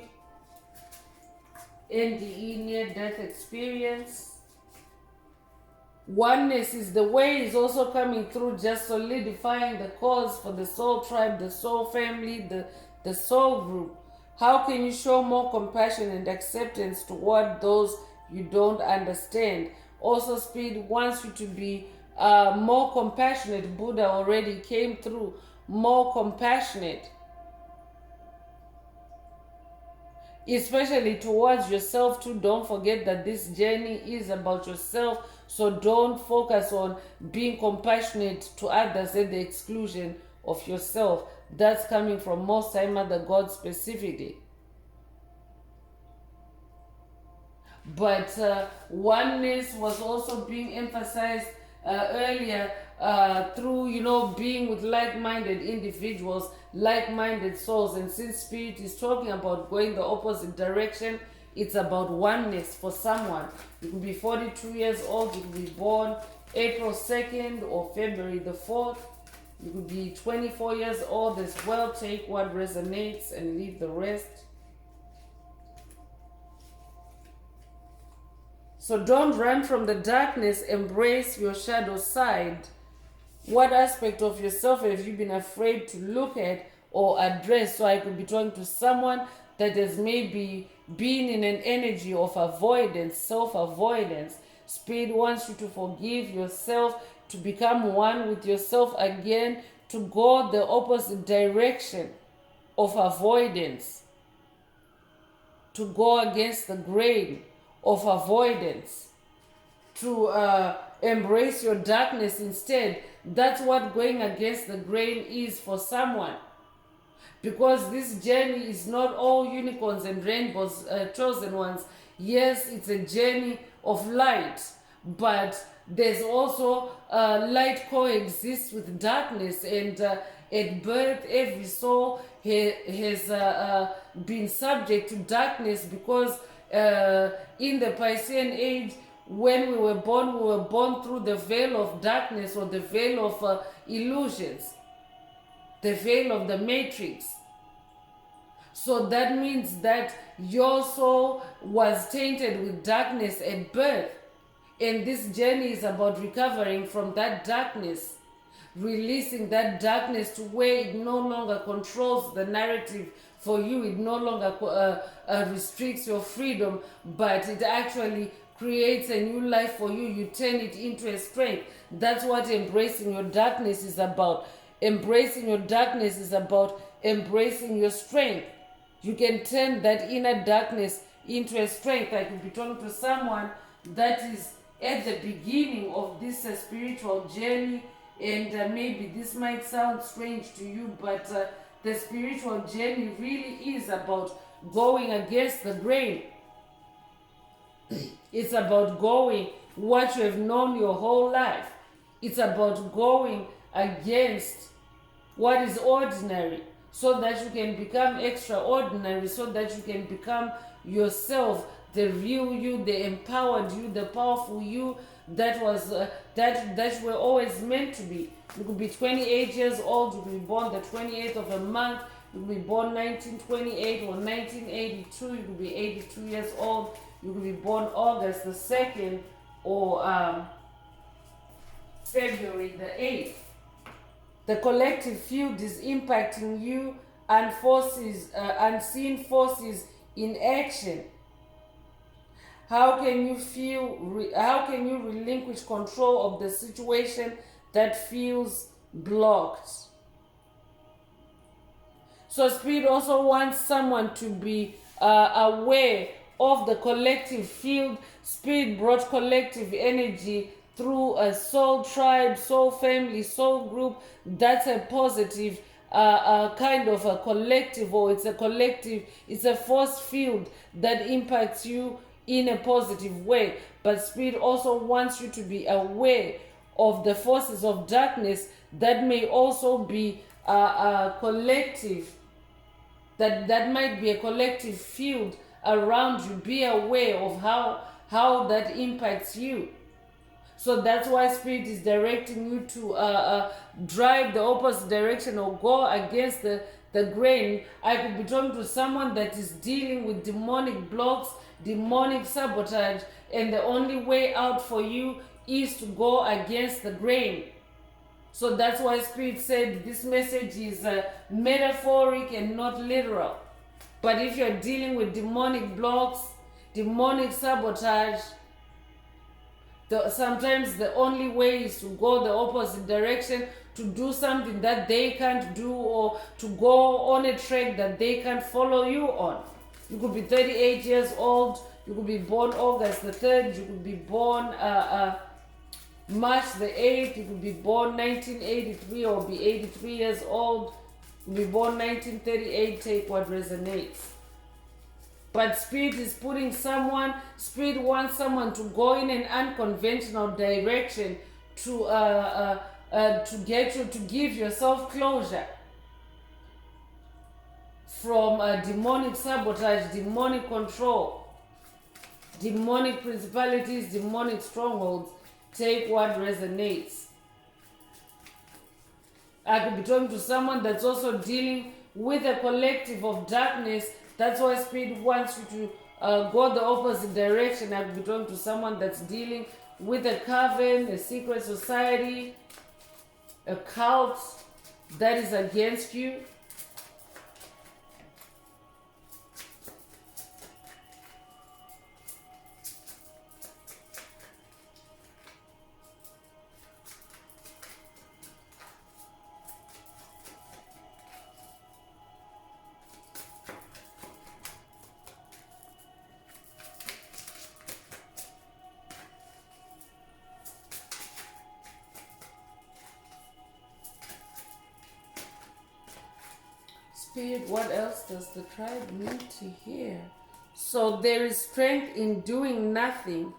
NDE, near-death experience. Oneness is the way is also coming through, just solidifying the cause for the soul tribe, the soul family, the soul group. How can you show more compassion and acceptance toward those you don't understand? Also, Spirit wants you to be more compassionate. Buddha already came through. More compassionate. Especially towards yourself too. Don't forget that this journey is about yourself. So don't focus on being compassionate to others at the exclusion of yourself. That's coming from Most High Mother God specifically. But oneness was also being emphasized earlier through, being with like-minded individuals, like-minded souls. And since Spirit is talking about going the opposite direction, it's about oneness for someone. You could be 42 years old, you could be born April 2nd or February the 4th. You could be 24 years old as well. Take what resonates and leave the rest. So don't run from the darkness, embrace your shadow side. What aspect of yourself have you been afraid to look at or address? So I could be talking to someone that has maybe been in an energy of avoidance, self-avoidance. Spirit wants you to forgive yourself, to become one with yourself again, to go the opposite direction of avoidance, to go against the grain of avoidance, to embrace your darkness instead. That's what going against the grain is for someone. Because this journey is not all unicorns and rainbows, chosen ones. Yes, it's a journey of light, but there's also light coexists with darkness, and at birth every soul has been subject to darkness, because in the Piscean age, when we were born through the veil of darkness, or the veil of illusions, the veil of the matrix. So that means that your soul was tainted with darkness at birth. And this journey is about recovering from that darkness, releasing that darkness to where it no longer controls the narrative for you. It no longer restricts your freedom, but it actually creates a new life for you. You turn it into a strength. That's what embracing your darkness is about. Embracing your darkness is about embracing your strength. You can turn that inner darkness into a strength. I could be talking to someone that is at the beginning of this spiritual journey, and maybe this might sound strange to you, but the spiritual journey really is about going against the grain. It's about going what you have known your whole life. It's about going against what is ordinary, so that you can become extraordinary, so that you can become yourself, the real you, the empowered you, the powerful you that was that you were always meant to be. You could be 28 years old, you could be born the 28th of a month, you could be born 1928 or 1982, you could be 82 years old, you could be born August the 2nd or February the 8th. The collective field is impacting you, and forces, unseen forces in action. How can you feel? How can you relinquish control of the situation that feels blocked? So Spirit also wants someone to be aware of the collective field. Spirit brought collective energy through a soul tribe, soul family, soul group. That's a positive kind of a collective, or it's a collective, it's a force field that impacts you in a positive way. But Spirit also wants you to be aware of the forces of darkness that may also be a collective, that might be a collective field around you. Be aware of how that impacts you. So that's why Spirit is directing you to drive the opposite direction or go against the grain. I could be talking to someone that is dealing with demonic blocks, demonic sabotage, and the only way out for you is to go against the grain. So that's why Spirit said this message is metaphoric and not literal. But if you're dealing with demonic blocks, demonic sabotage, sometimes the only way is to go the opposite direction, to do something that they can't do, or to go on a track that they can't follow you on. You could be 38 years old, you could be born August the 3rd, you could be born March the 8th, you could be born 1983 or be 83 years old, you could be born 1938, take what resonates. But Spirit is putting Spirit wants someone to go in an unconventional direction to get you to give yourself closure from demonic sabotage, demonic control, demonic principalities, demonic strongholds. Take what resonates. I could be talking to someone that's also dealing with a collective of darkness. That's why Spirit wants you to go the opposite direction. I could be talking to someone that's dealing with a coven, a secret society, a cult that is against you. Spirit, what else does the tribe need to hear? So there is strength in doing nothing.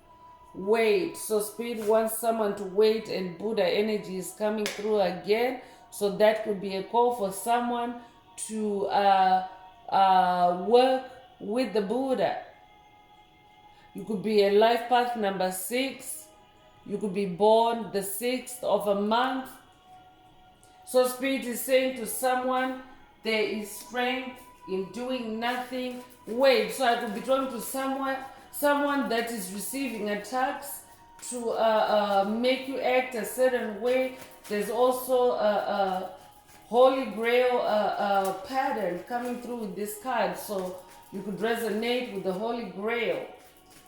Wait. So Spirit wants someone to wait, and Buddha energy is coming through again. So that could be a call for someone to work with the Buddha. You could be a life path number 6. You could be born the 6th of a month. So Spirit is saying to someone, there is strength in doing nothing. Wait, so I could be talking to someone that is receiving attacks to make you act a certain way. There's also a Holy Grail pattern coming through with this card. So you could resonate with the Holy Grail.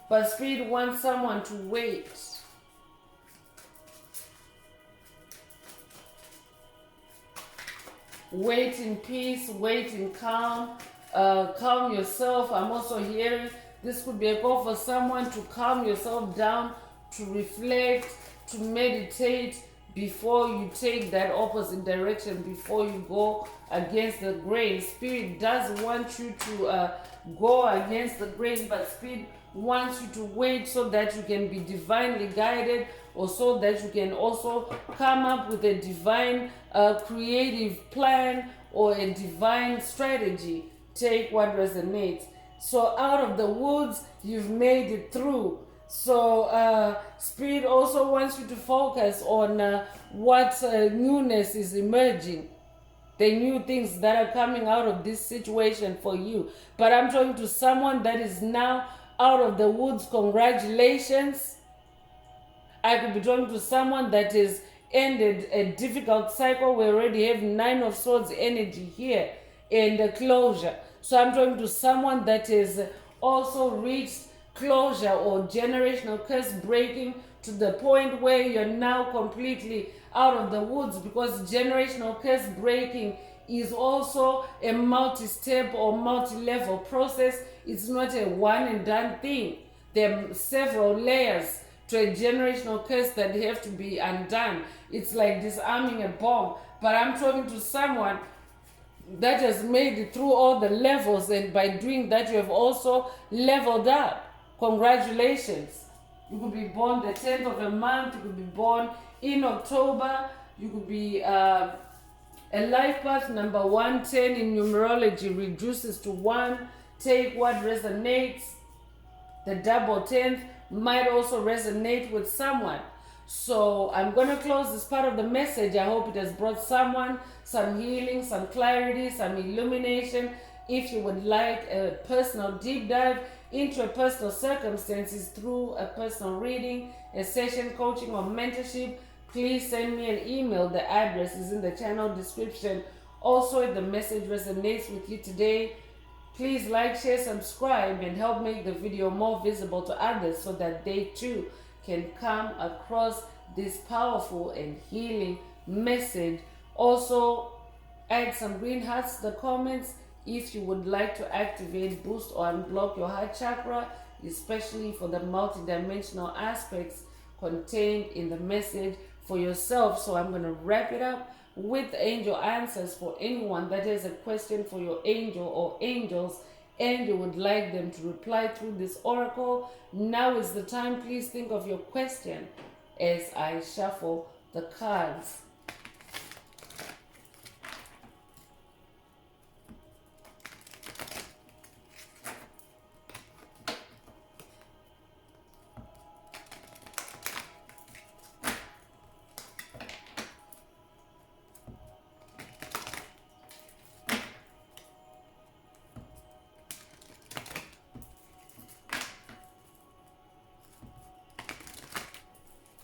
But Spirit wants someone to wait. Wait in peace, wait in calm, calm yourself. I'm also hearing this could be a call for someone to calm yourself down, to reflect, to meditate before you take that opposite direction, before you go against the grain. Spirit does want you to go against the grain, but Spirit wants you to wait so that you can be divinely guided, or so that you can also come up with a divine creative plan or a divine strategy. Take what resonates. So out of the woods, you've made it through. So Spirit also wants you to focus on what newness is emerging, the new things that are coming out of this situation for you. But I'm talking to someone that is now out of the woods. Congratulations. I could be talking to someone that has ended a difficult cycle. We already have 9 of Swords energy here and a closure. So I'm talking to someone that has also reached closure or generational curse breaking to the point where you're now completely out of the woods, because generational curse breaking is also a multi-step or multi-level process. It's not a one and done thing. There are several layers to a generational curse that have to be undone. It's like disarming a bomb. But I'm talking to someone that has made it through all the levels, and by doing that you have also leveled up. Congratulations. You could be born the 10th of a month. You could be born in October. You could be a life path number 110 in numerology reduces to 1. Take what resonates. The double 10th might also resonate with someone. So I'm going to close this part of the message. I hope it has brought someone some healing, some clarity, some illumination. If you would like a personal deep dive into a personal circumstances through a personal reading, a session, coaching, or mentorship, please send me an email. The address is in the channel description. Also, if the message resonates with you today, please like, share, subscribe, and help make the video more visible to others so that they too can come across this powerful and healing message. Also, add some green hearts to the comments if you would like to activate, boost, or unblock your heart chakra, especially for the multidimensional aspects contained in the message for yourself. So I'm going to wrap it up with angel answers for anyone that has a question for your angel or angels and you would like them to reply through this oracle. Now is the time. Please think of your question as I shuffle the cards.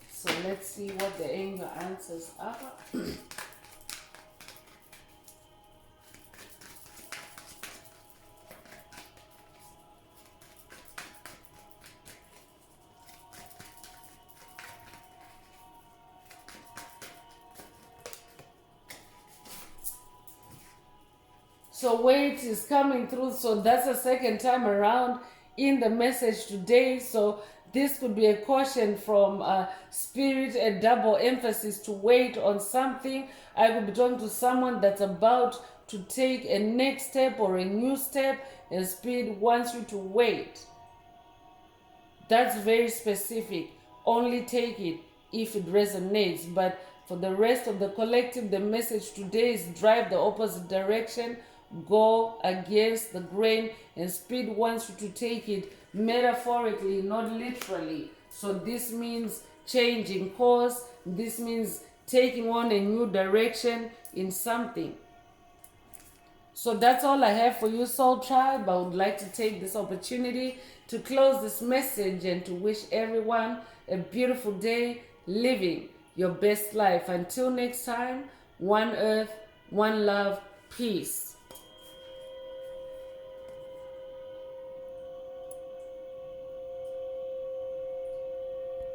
So let's see what the angel answers are. So weight is coming through. So that's the second time around in the message today. So this could be a caution from spirit, a double emphasis to wait on something. I could be talking to someone that's about to take a next step or a new step, and Spirit wants you to wait. That's very specific. Only take it if it resonates. But for the rest of the collective, the message today is drive the opposite direction, go against the grain, and Spirit wants you to take it metaphorically, not literally. So this means changing course. This means taking on a new direction in something. So that's all I have for you, Soul Tribe. I would like to take this opportunity to close this message and to wish everyone a beautiful day living your best life. Until next time, one earth, one love, peace.